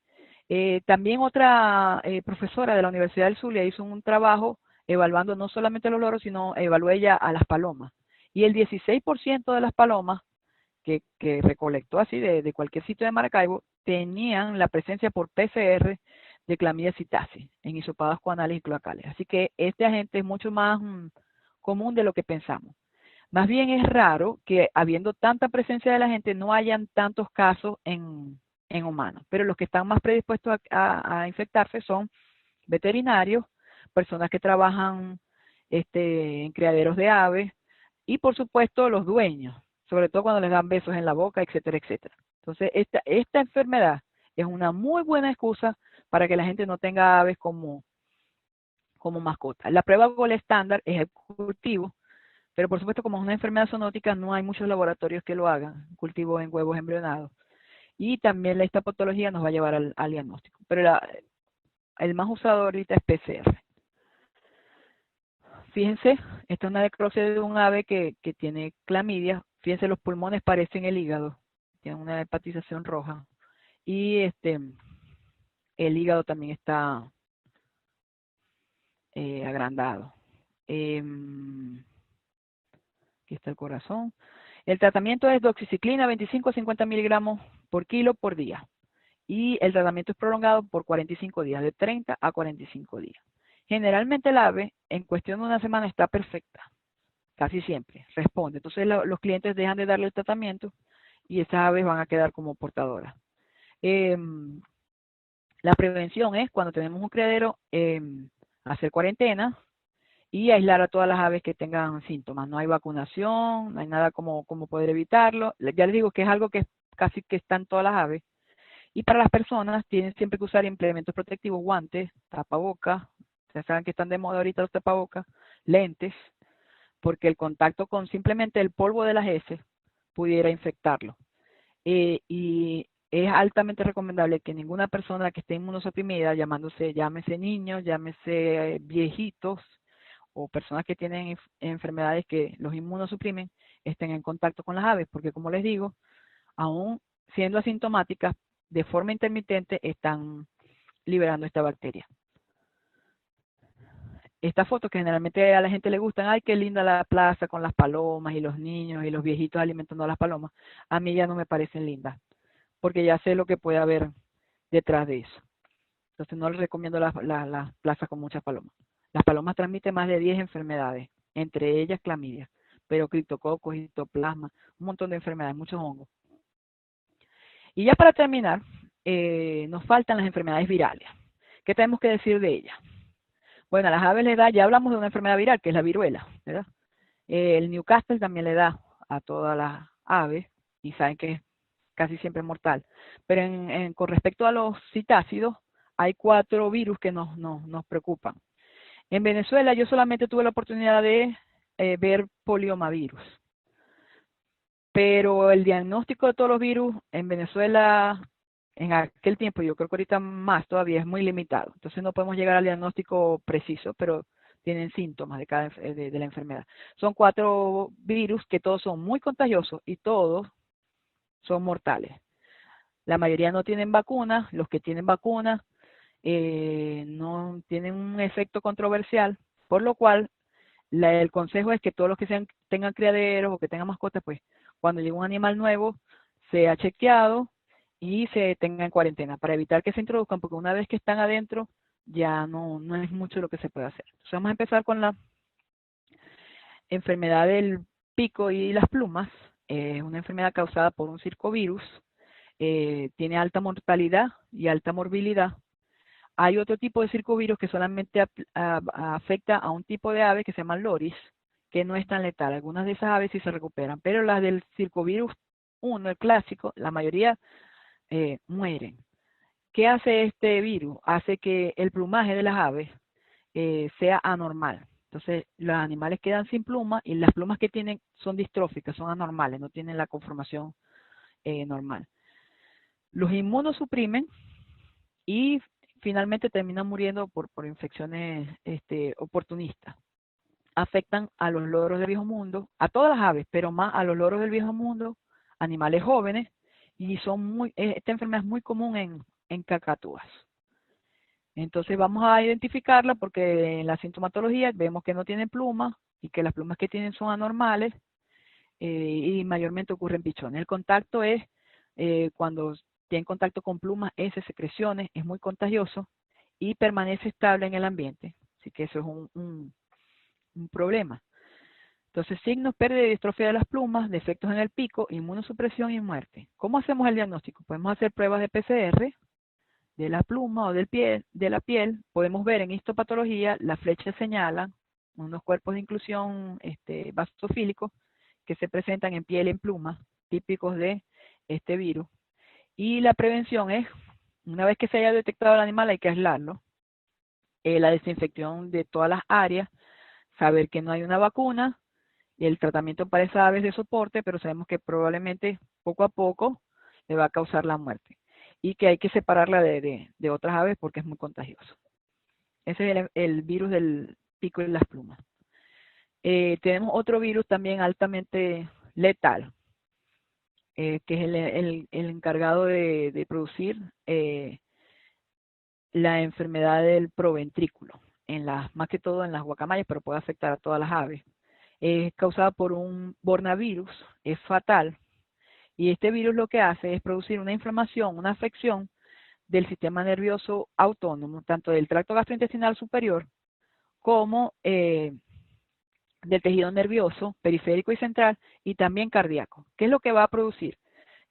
También otra profesora de la Universidad del Zulia hizo un trabajo evaluando no solamente los loros, sino evaluó ella a las palomas. Y el 16% de las palomas que recolectó así de cualquier sitio de Maracaibo tenían la presencia por PCR de Clamidia psittaci en hisopados coanales y cloacales. Así que este agente es mucho más común de lo que pensamos. Más bien es raro que habiendo tanta presencia de la gente no hayan tantos casos en humanos, pero los que están más predispuestos a infectarse son veterinarios, personas que trabajan en criaderos de aves y por supuesto los dueños, sobre todo cuando les dan besos en la boca, etcétera, etcétera. Entonces esta enfermedad es una muy buena excusa para que la gente no tenga aves como mascota. La prueba gold estándar es el cultivo, pero por supuesto como es una enfermedad zoonótica no hay muchos laboratorios que lo hagan, cultivo en huevos embrionados. Y también la histopatología nos va a llevar al diagnóstico. Pero el más usado ahorita es PCR. Fíjense, esta es una necropsia de un ave que tiene clamidia. Fíjense, los pulmones parecen el hígado. Tiene una hepatización roja. Y el hígado también está agrandado. Aquí está el corazón. El tratamiento es doxiciclina 25 a 50 miligramos por kilo por día. Y el tratamiento es prolongado por 45 días, de 30 a 45 días. Generalmente el ave en cuestión de una semana está perfecta, casi siempre, responde. Entonces los clientes dejan de darle el tratamiento y esas aves van a quedar como portadoras. La prevención es cuando tenemos un criadero, hacer cuarentena y aislar a todas las aves que tengan síntomas. No hay vacunación, no hay nada como poder evitarlo. Ya les digo que es algo que casi que están todas las aves. Y para las personas tienen siempre que usar implementos protectivos, guantes, tapabocas. Ustedes saben que están de moda ahorita los tapabocas, lentes, porque el contacto con simplemente el polvo de las heces pudiera infectarlo. Y es altamente recomendable que ninguna persona que esté inmunosuprimida, llámese niños, llámese viejitos o personas que tienen enfermedades que los inmunosuprimen, estén en contacto con las aves, porque como les digo, aún siendo asintomáticas, de forma intermitente están liberando esta bacteria. Estas fotos que generalmente a la gente le gustan, ay, qué linda la plaza con las palomas y los niños y los viejitos alimentando a las palomas, a mí ya no me parecen lindas, porque ya sé lo que puede haber detrás de eso. Entonces no les recomiendo las plazas con muchas palomas. Las palomas transmiten más de 10 enfermedades, entre ellas clamidia, pero criptococos, histoplasma, un montón de enfermedades, muchos hongos. Y ya para terminar, nos faltan las enfermedades virales. ¿Qué tenemos que decir de ellas? Bueno, a las aves le da, ya hablamos de una enfermedad viral, que es la viruela, ¿verdad? El Newcastle también le da a todas las aves, y saben que casi siempre es mortal. Pero con respecto a los citácidos, hay 4 virus que nos preocupan. En Venezuela yo solamente tuve la oportunidad de ver poliomavirus. Pero el diagnóstico de todos los virus en Venezuela, en aquel tiempo, yo creo que ahorita más todavía, es muy limitado. Entonces no podemos llegar al diagnóstico preciso, pero tienen síntomas de la enfermedad. Son 4 virus que todos son muy contagiosos y todos son mortales. La mayoría no tienen vacuna, los que tienen vacuna no tienen un efecto controversial, por lo cual el consejo es que todos los que tengan criaderos o que tengan mascotas, pues cuando llegue un animal nuevo, sea chequeado y se tenga en cuarentena para evitar que se introduzcan, porque una vez que están adentro ya no es mucho lo que se puede hacer. Entonces vamos a empezar con la enfermedad del pico y las plumas. Es una enfermedad causada por un circovirus. Tiene alta mortalidad y alta morbilidad. Hay otro tipo de circovirus que solamente afecta a un tipo de ave que se llama loris, que no es tan letal. Algunas de esas aves sí se recuperan, pero las del circovirus 1, el clásico, la mayoría mueren. ¿Qué hace este virus? Hace que el plumaje de las aves sea anormal. Entonces, los animales quedan sin pluma y las plumas que tienen son distróficas, son anormales, no tienen la conformación normal. Los inmunosuprimen y finalmente terminan muriendo por infecciones oportunistas. Afectan a los loros del viejo mundo, a todas las aves, pero más a los loros del viejo mundo, animales jóvenes, y esta enfermedad es muy común en cacatúas. Entonces vamos a identificarla porque en la sintomatología vemos que no tienen plumas y que las plumas que tienen son anormales y mayormente ocurre en pichones. El contacto es cuando tienen contacto con plumas, heces, secreciones, es muy contagioso y permanece estable en el ambiente. Así que eso es un problema. Entonces, signos: pérdida y distrofia de las plumas, defectos en el pico, inmunosupresión y muerte. ¿Cómo hacemos el diagnóstico? Podemos hacer pruebas de PCR de la pluma o de la piel. Podemos ver en histopatología, las flechas señalan unos cuerpos de inclusión basofílicos que se presentan en piel y en plumas, típicos de este virus. Y la prevención es, una vez que se haya detectado el animal, hay que aislarlo. La desinfección de todas las áreas, saber que no hay una vacuna, y el tratamiento para esas aves de soporte, pero sabemos que probablemente poco a poco le va a causar la muerte. Y que hay que separarla de otras aves porque es muy contagioso. Ese es el virus del pico y las plumas. Tenemos otro virus también altamente letal, que es el encargado de producir la enfermedad del proventrículo. más que todo en las guacamayas, pero puede afectar a todas las aves. Es causada por un bornavirus, es fatal, y este virus lo que hace es producir una inflamación, una afección del sistema nervioso autónomo, tanto del tracto gastrointestinal superior como del tejido nervioso periférico y central, y también cardíaco. ¿Qué es lo que va a producir?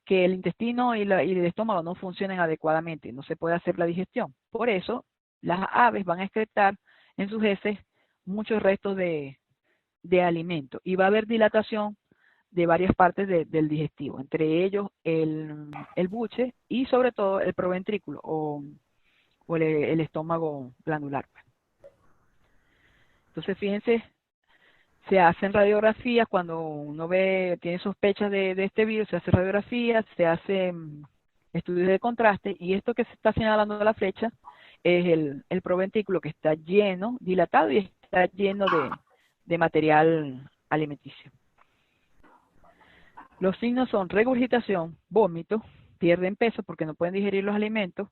Que el intestino y el estómago no funcionen adecuadamente, no se puede hacer la digestión. Por eso, las aves van a excretar en sus heces muchos restos de alimento, y va a haber dilatación de varias partes del digestivo, entre ellos el buche y sobre todo el proventrículo o el estómago glandular. Entonces, fíjense, se hacen radiografías cuando uno tiene sospechas de este virus, se hace radiografías, se hacen estudios de contraste, y esto que se está señalando de la flecha es el proventrículo, que está lleno, dilatado, y está lleno de material alimenticio. Los signos son regurgitación, vómito, pierden peso porque no pueden digerir los alimentos,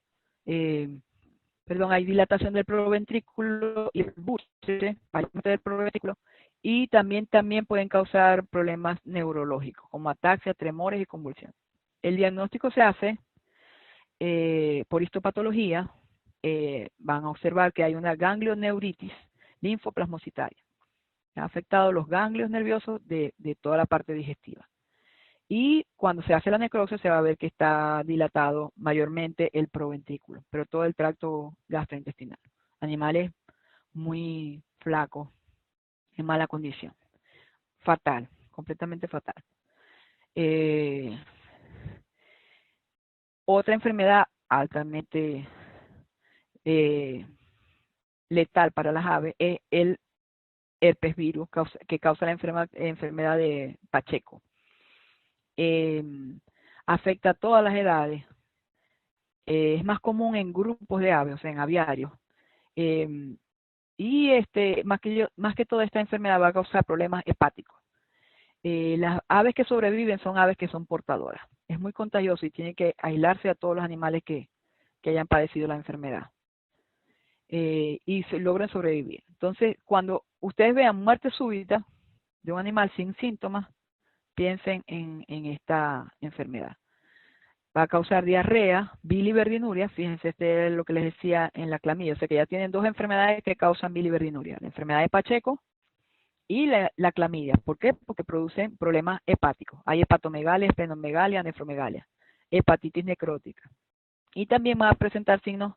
hay dilatación del proventrículo y el buche, del proventrículo, y también pueden causar problemas neurológicos como ataxia, tremores y convulsiones. El diagnóstico se hace por histopatología. Van a observar que hay una ganglioneuritis linfoplasmocitaria. Ha afectado los ganglios nerviosos de toda la parte digestiva. Y cuando se hace la necropsia se va a ver que está dilatado mayormente el proventrículo, pero todo el tracto gastrointestinal. Animales muy flacos, en mala condición. Fatal, completamente fatal. Otra enfermedad altamente letal para las aves es el herpes virus, que causa la enfermedad de Pacheco. Afecta a todas las edades. Es más común en grupos de aves, o sea, en aviarios. Y más que toda esta enfermedad va a causar problemas hepáticos. Las aves que sobreviven son aves que son portadoras. Es muy contagioso y tiene que aislarse a todos los animales que hayan padecido la enfermedad. Y logran sobrevivir. Entonces, cuando ustedes vean muerte súbita de un animal sin síntomas, piensen en esta enfermedad. Va a causar diarrea, biliverdinuria. Fíjense, este es lo que les decía en la clamidia. O sea que ya tienen dos enfermedades que causan biliverdinuria. La enfermedad de Pacheco y la clamidia. ¿Por qué? Porque producen problemas hepáticos. Hay hepatomegalia, esplenomegalia, nefromegalia, hepatitis necrótica. Y también va a presentar signos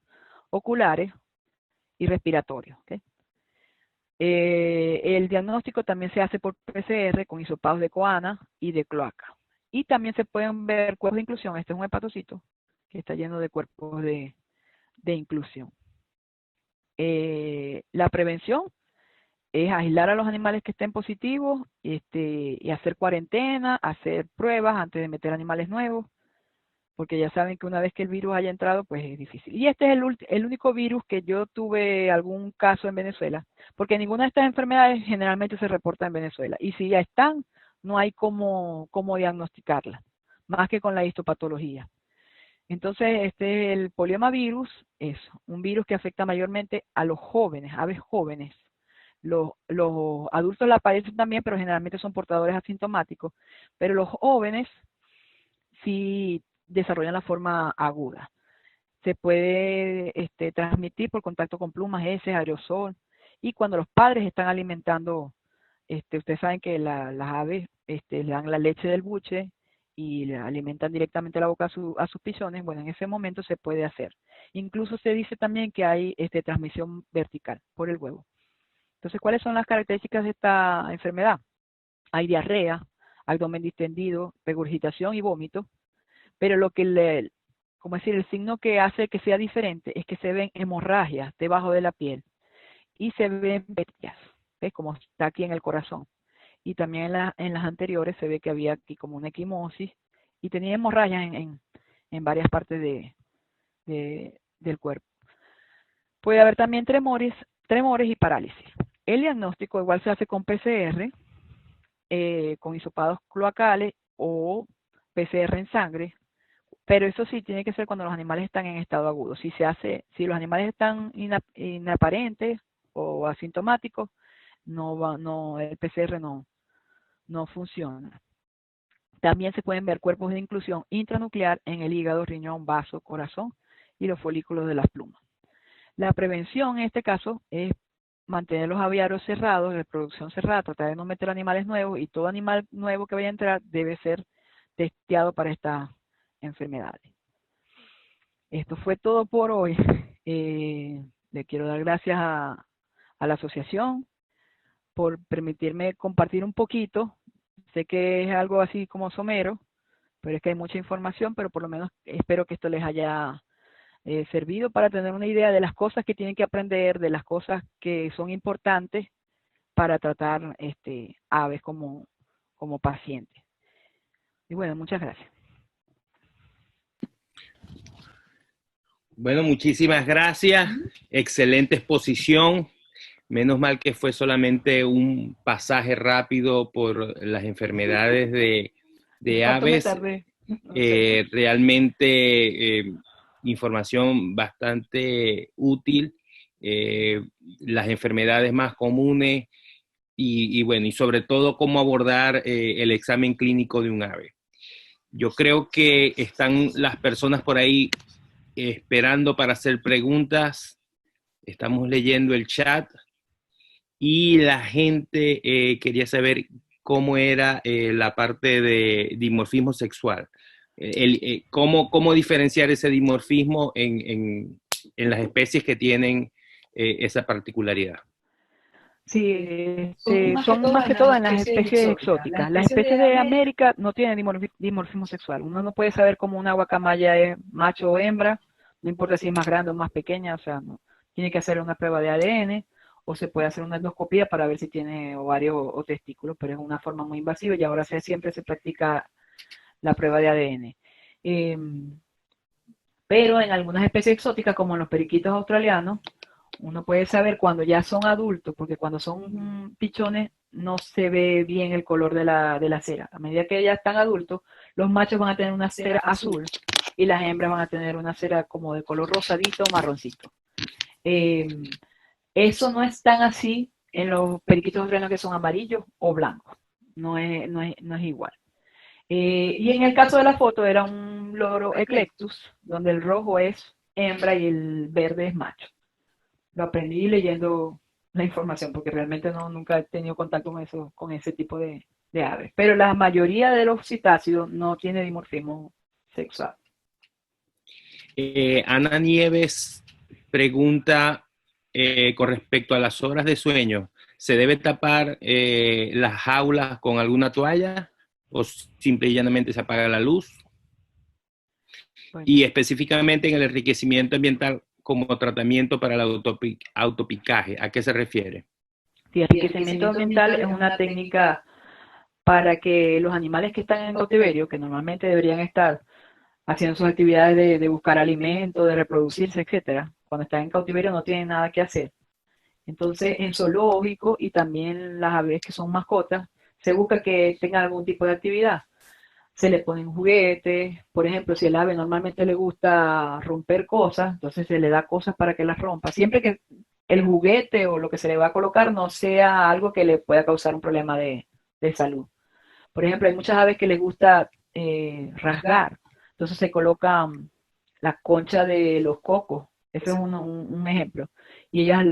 oculares y respiratorios. ¿Okay? El diagnóstico también se hace por PCR con hisopados de coana y de cloaca. Y también se pueden ver cuerpos de inclusión. Este es un hepatocito que está lleno de cuerpos de inclusión. La prevención es aislar a los animales que estén positivos, y hacer cuarentena, hacer pruebas antes de meter animales nuevos, porque ya saben que una vez que el virus haya entrado, pues es difícil. Y este es el único virus que yo tuve algún caso en Venezuela, porque ninguna de estas enfermedades generalmente se reporta en Venezuela. Y si ya están, no hay cómo diagnosticarlas, más que con la histopatología. Entonces, este es el poliomavirus, es un virus que afecta mayormente a los jóvenes, aves jóvenes. Los adultos la padecen también, pero generalmente son portadores asintomáticos. Pero los jóvenes sí desarrollan la forma aguda. Se puede transmitir por contacto con plumas, heces, aerosol. Y cuando los padres están alimentando, ustedes saben que las aves le dan la leche del buche y le alimentan directamente la boca a sus pichones. Bueno, en ese momento se puede hacer. Incluso se dice también que hay transmisión vertical por el huevo. Entonces, ¿cuáles son las características de esta enfermedad? Hay diarrea, abdomen distendido, regurgitación y vómito, pero lo que el signo que hace que sea diferente es que se ven hemorragias debajo de la piel y se ven bestias, ¿ves? Como está aquí en el corazón. Y también en las anteriores se ve que había aquí como una equimosis y tenía hemorragias en varias partes del cuerpo. Puede haber también tremores y parálisis. El diagnóstico igual se hace con PCR, con hisopados cloacales o PCR en sangre, pero eso sí tiene que ser cuando los animales están en estado agudo. Si los animales están inaparentes o asintomáticos, el PCR no funciona. También se pueden ver cuerpos de inclusión intranuclear en el hígado, riñón, vaso, corazón y los folículos de las plumas. La prevención en este caso es mantener los aviarios cerrados, reproducción cerrada, tratar de no meter animales nuevos, y todo animal nuevo que vaya a entrar debe ser testeado para estas enfermedades. Esto fue todo por hoy. Le quiero dar gracias a la asociación por permitirme compartir un poquito. Sé que es algo así como somero, pero es que hay mucha información, pero por lo menos espero que esto les haya servido para tener una idea de las cosas que tienen que aprender, de las cosas que son importantes para tratar aves como pacientes. Y bueno, muchas gracias. Bueno, muchísimas gracias. Excelente exposición. Menos mal que fue solamente un pasaje rápido por las enfermedades de aves. Realmente información bastante útil. Las enfermedades más comunes y bueno, y sobre todo cómo abordar el examen clínico de un ave. Yo creo que están las personas por ahí esperando para hacer preguntas. Estamos leyendo el chat y la gente quería saber cómo era la parte de dimorfismo sexual. Cómo diferenciar ese dimorfismo en las especies que tienen esa particularidad. Sí, son más que todo en las especies exóticas. Las especies de América no tienen dimorfismo sexual. Uno no puede saber cómo una guacamaya es macho o hembra, no importa si es más grande o más pequeña, o sea, no. Tiene que hacer una prueba de ADN o se puede hacer una endoscopía para ver si tiene ovarios o testículos, pero es una forma muy invasiva y ahora siempre se practica la prueba de ADN. Pero en algunas especies exóticas, como en los periquitos australianos, uno puede saber cuando ya son adultos, porque cuando son pichones no se ve bien el color de la cera. A medida que ya están adultos, los machos van a tener una cera azul y las hembras van a tener una cera como de color rosadito o marroncito. Eso no es tan así en los periquitos australianos que son amarillos o blancos. No es igual. Y en el caso de la foto era un loro eclectus, donde el rojo es hembra y el verde es macho. Lo aprendí leyendo la información, porque realmente nunca he tenido contacto con ese tipo de aves. Pero la mayoría de los citácidos no tiene dimorfismo sexual. Ana Nieves pregunta con respecto a las horas de sueño. ¿Se debe tapar las jaulas con alguna toalla o simple y llanamente se apaga la luz? Bueno. Y específicamente en el enriquecimiento ambiental como tratamiento para el autopicaje, ¿a qué se refiere? Sí, el enriquecimiento ambiental es una técnica para que los animales que están en cautiverio, que normalmente deberían estar haciendo sus actividades de buscar alimento, de reproducirse, etcétera, cuando están en cautiverio no tienen nada que hacer. Entonces, en zoológico y también las aves que son mascotas, se busca que tengan algún tipo de actividad. Se le ponen juguetes, por ejemplo, si el ave normalmente le gusta romper cosas, entonces se le da cosas para que las rompa. Siempre que el juguete o lo que se le va a colocar no sea algo que le pueda causar un problema de salud. Por ejemplo, hay muchas aves que les gusta rasgar, entonces se colocan la concha de los cocos, ese es un ejemplo, y ellas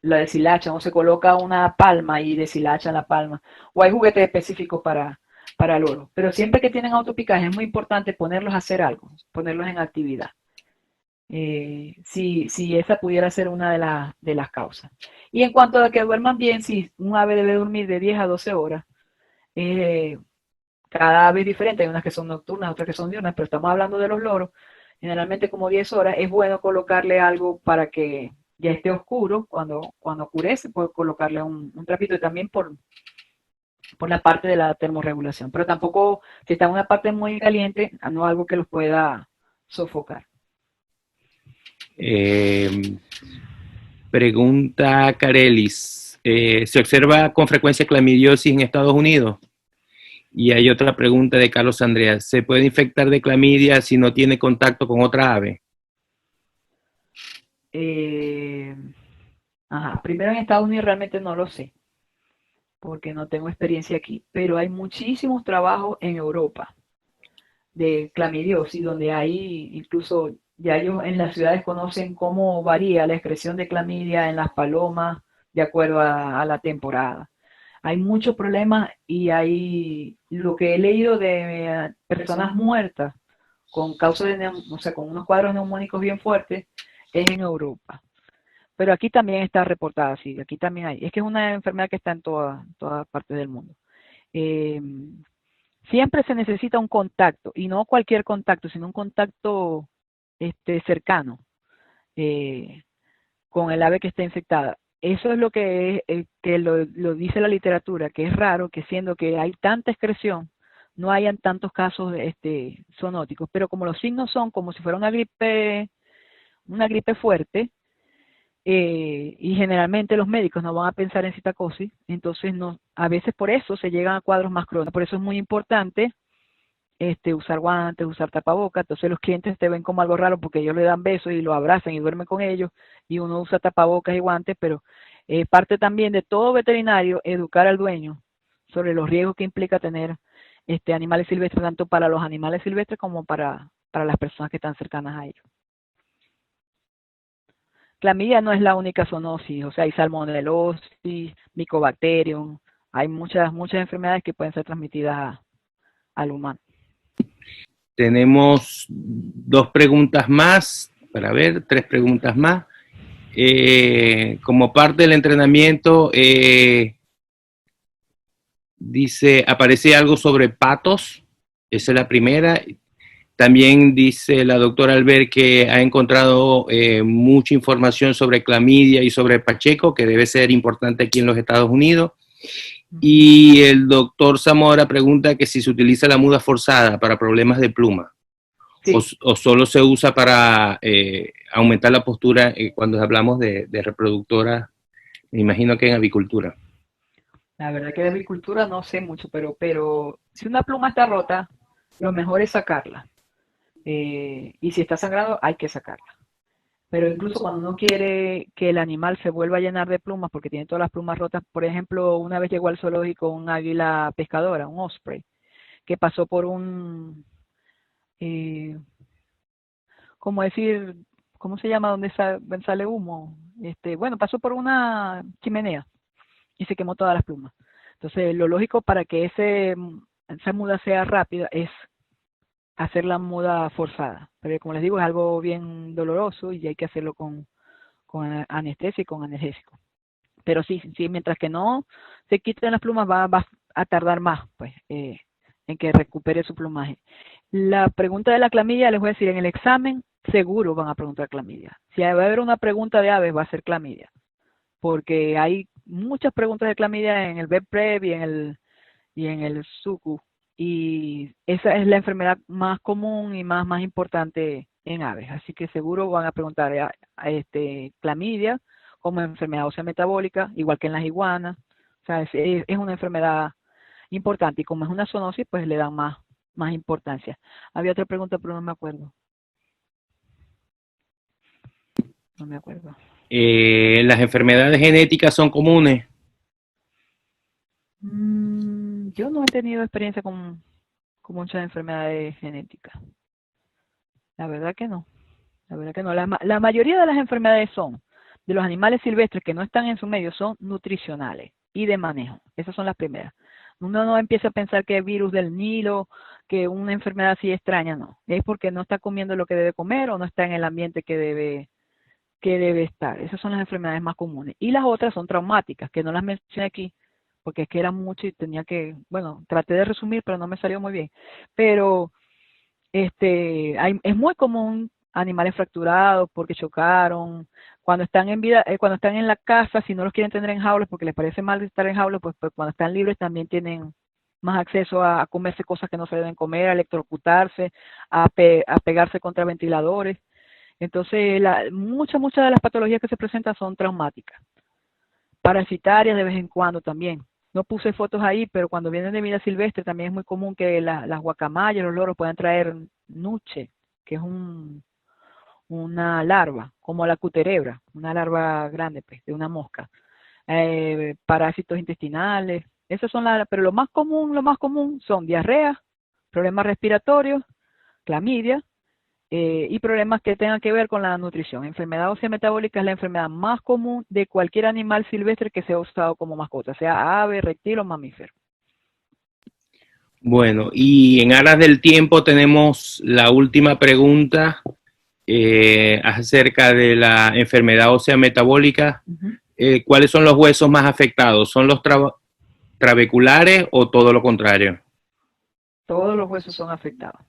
la deshilachan, o se coloca una palma y deshilachan la palma, o hay juguetes específicos para loro, pero siempre que tienen autopicaje es muy importante ponerlos a hacer algo, ponerlos en actividad. Si esa pudiera ser una de las causas. Y en cuanto a que duerman bien, si un ave debe dormir de 10 a 12 horas, cada ave es diferente, hay unas que son nocturnas, otras que son diurnas, pero estamos hablando de los loros, generalmente como 10 horas, es bueno colocarle algo para que ya esté oscuro, cuando oscurece, puede colocarle un trapito, y también por la parte de la termorregulación, pero tampoco, si está en una parte muy caliente, no algo que los pueda sofocar. Pregunta Carelis, ¿se observa con frecuencia clamidiosis en Estados Unidos? Y hay otra pregunta de Carlos Andrea, ¿se puede infectar de clamidia si no tiene contacto con otra ave? Ajá, primero en Estados Unidos realmente no lo sé, porque no tengo experiencia aquí, pero hay muchísimos trabajos en Europa de clamidiosis, donde hay incluso ya ellos en las ciudades conocen cómo varía la excreción de clamidia en las palomas de acuerdo a la temporada. Hay muchos problemas y hay lo que he leído de personas muertas con causas de, o sea, con unos cuadros neumónicos bien fuertes, es en Europa. Pero aquí también está reportada, sí, aquí también hay. Es que es una enfermedad que está en todas partes del mundo. Eh, Siempre se necesita un contacto, y no cualquier contacto, sino un contacto cercano eh, con el ave que está infectada. Eso es lo que lo dice la literatura, que es raro que siendo que hay tanta excreción, no hayan tantos casos zoonóticos, pero como los signos son como si fuera una gripe fuerte, y generalmente los médicos no van a pensar en citacosis, entonces no, a veces por eso se llegan a cuadros más crónicos. Por eso es muy importante usar guantes, usar tapabocas. Entonces los clientes te ven como algo raro porque ellos le dan besos y lo abrazan y duermen con ellos y uno usa tapabocas y guantes, pero parte también de todo veterinario educar al dueño sobre los riesgos que implica tener animales silvestres, tanto para los animales silvestres como para las personas que están cercanas a ellos. Clamidia no es la única zoonosis, o sea, hay salmonelosis, mycobacterium, hay muchas enfermedades que pueden ser transmitidas al humano. Tenemos dos preguntas más, para ver, tres preguntas más. Como parte del entrenamiento, dice, aparece algo sobre patos, esa es la primera. También dice la doctora Albert que ha encontrado mucha información sobre clamidia y sobre Pacheco, que debe ser importante aquí en los Estados Unidos. Y el doctor Zamora pregunta que si se utiliza la muda forzada para problemas de pluma, sí, o solo se usa para aumentar la postura cuando hablamos de reproductoras, me imagino que en avicultura. La verdad que de avicultura no sé mucho, pero si una pluma está rota, lo mejor es sacarla. Y si está sangrando, hay que sacarla. Pero incluso cuando uno quiere que el animal se vuelva a llenar de plumas, porque tiene todas las plumas rotas, por ejemplo, una vez llegó al zoológico un águila pescadora, un osprey, que pasó por un, ¿cómo decir? ¿Cómo se llama? Donde sale humo. Bueno, pasó por una chimenea y se quemó todas las plumas. Entonces, lo lógico para que esa muda sea rápida es hacer la muda forzada. Pero como les digo, es algo bien doloroso y hay que hacerlo con anestesia y con analgésico. Pero sí, mientras que no se quiten las plumas va a tardar más pues, en que recupere su plumaje. La pregunta de la clamidia, les voy a decir, en el examen seguro van a preguntar clamidia. Si va a haber una pregunta de aves, va a ser clamidia. Porque hay muchas preguntas de clamidia en el VetPrev y en el SUCU. Y esa es la enfermedad más común y más importante en aves. Así que seguro van a preguntar clamidia como enfermedad ósea metabólica, igual que en las iguanas. O sea, es una enfermedad importante y como es una zoonosis, pues le dan más importancia. Había otra pregunta, pero no me acuerdo. No me acuerdo. ¿Las enfermedades genéticas son comunes? Yo no he tenido experiencia con muchas enfermedades genéticas. La verdad que no. La verdad que no. La mayoría de las enfermedades de los animales silvestres que no están en su medio, son nutricionales y de manejo. Esas son las primeras. Uno no empieza a pensar que es virus del Nilo, que una enfermedad así extraña, no. Es porque no está comiendo lo que debe comer o no está en el ambiente que debe estar. Esas son las enfermedades más comunes. Y las otras son traumáticas, que no las mencioné aquí, porque es que eran mucho y tenía que, bueno, traté de resumir, pero no me salió muy bien. Pero es muy común animales fracturados porque chocaron, cuando están en vida, cuando están en la casa, si no los quieren tener en jaulas porque les parece mal estar en jaulas, pues cuando están libres también tienen más acceso a comerse cosas que no se deben comer, a electrocutarse, a pegarse contra ventiladores. Entonces, muchas de las patologías que se presentan son traumáticas. Parasitarias de vez en cuando también. No puse fotos ahí, pero cuando vienen de vida silvestre también es muy común que las guacamayas, los loros puedan traer nuche, que es una larva, como la cuterebra, una larva grande, pues, de una mosca. Parásitos intestinales, esas son pero lo más común son diarrea, problemas respiratorios, clamidia, y problemas que tengan que ver con la nutrición. Enfermedad ósea metabólica es la enfermedad más común de cualquier animal silvestre que sea usado como mascota, sea ave, reptil o mamífero. Bueno, y en aras del tiempo tenemos la última pregunta acerca de la enfermedad ósea metabólica. ¿Cuáles son los huesos más afectados? ¿Son los trabeculares o todo lo contrario? Todos los huesos son afectados.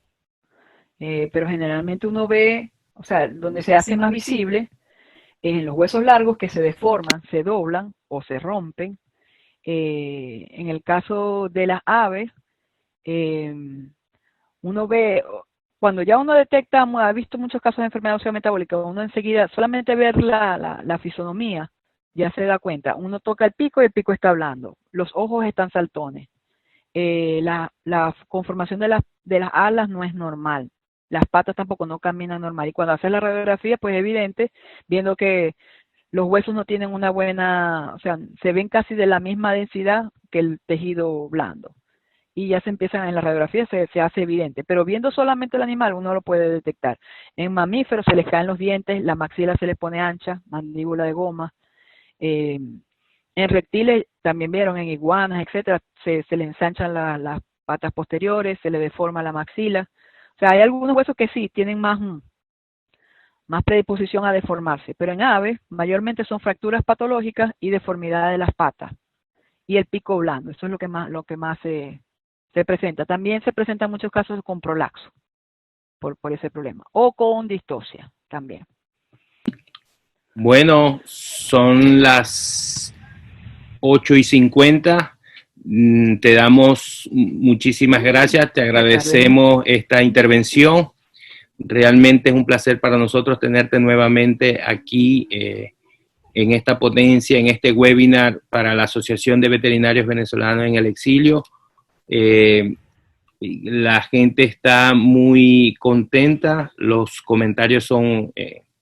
Pero generalmente uno ve, o sea, donde se hace más visible es en los huesos largos que se deforman, se doblan o se rompen. En el caso de las aves, uno ve, cuando ya uno detecta, ha visto muchos casos de enfermedad ósea metabólica, uno enseguida, solamente ver la fisonomía, ya se da cuenta. Uno toca el pico y el pico está hablando. Los ojos están saltones. La conformación de las alas no es normal. Las patas tampoco no caminan normal. Y cuando haces la radiografía, pues es evidente, viendo que los huesos no tienen una buena, o sea, se ven casi de la misma densidad que el tejido blando. Y ya se empiezan en la radiografía, se hace evidente. Pero viendo solamente el animal, uno lo puede detectar. En mamíferos se les caen los dientes, la maxila se les pone ancha, mandíbula de goma. En reptiles, también vieron, en iguanas, etcétera, se le ensanchan las patas posteriores, se le deforma la maxila. O sea, hay algunos huesos que sí tienen más predisposición a deformarse, pero en aves mayormente son fracturas patológicas y deformidad de las patas y el pico blando. Eso es lo que más se presenta. También se presentan muchos casos con prolaxo por ese problema, o con distosia también. Bueno, son las 8:50. Te damos muchísimas gracias, te agradecemos esta intervención. Realmente es un placer para nosotros tenerte nuevamente aquí en esta ponencia, en este webinar para la Asociación de Veterinarios Venezolanos en el Exilio. La gente está muy contenta, los comentarios son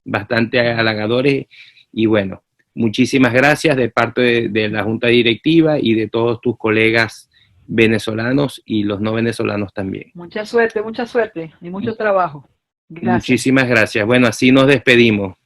bastante halagadores y bueno, muchísimas gracias de parte de la Junta Directiva y de todos tus colegas venezolanos y los no venezolanos también. Mucha suerte y mucho trabajo. Gracias. Muchísimas gracias. Bueno, así nos despedimos.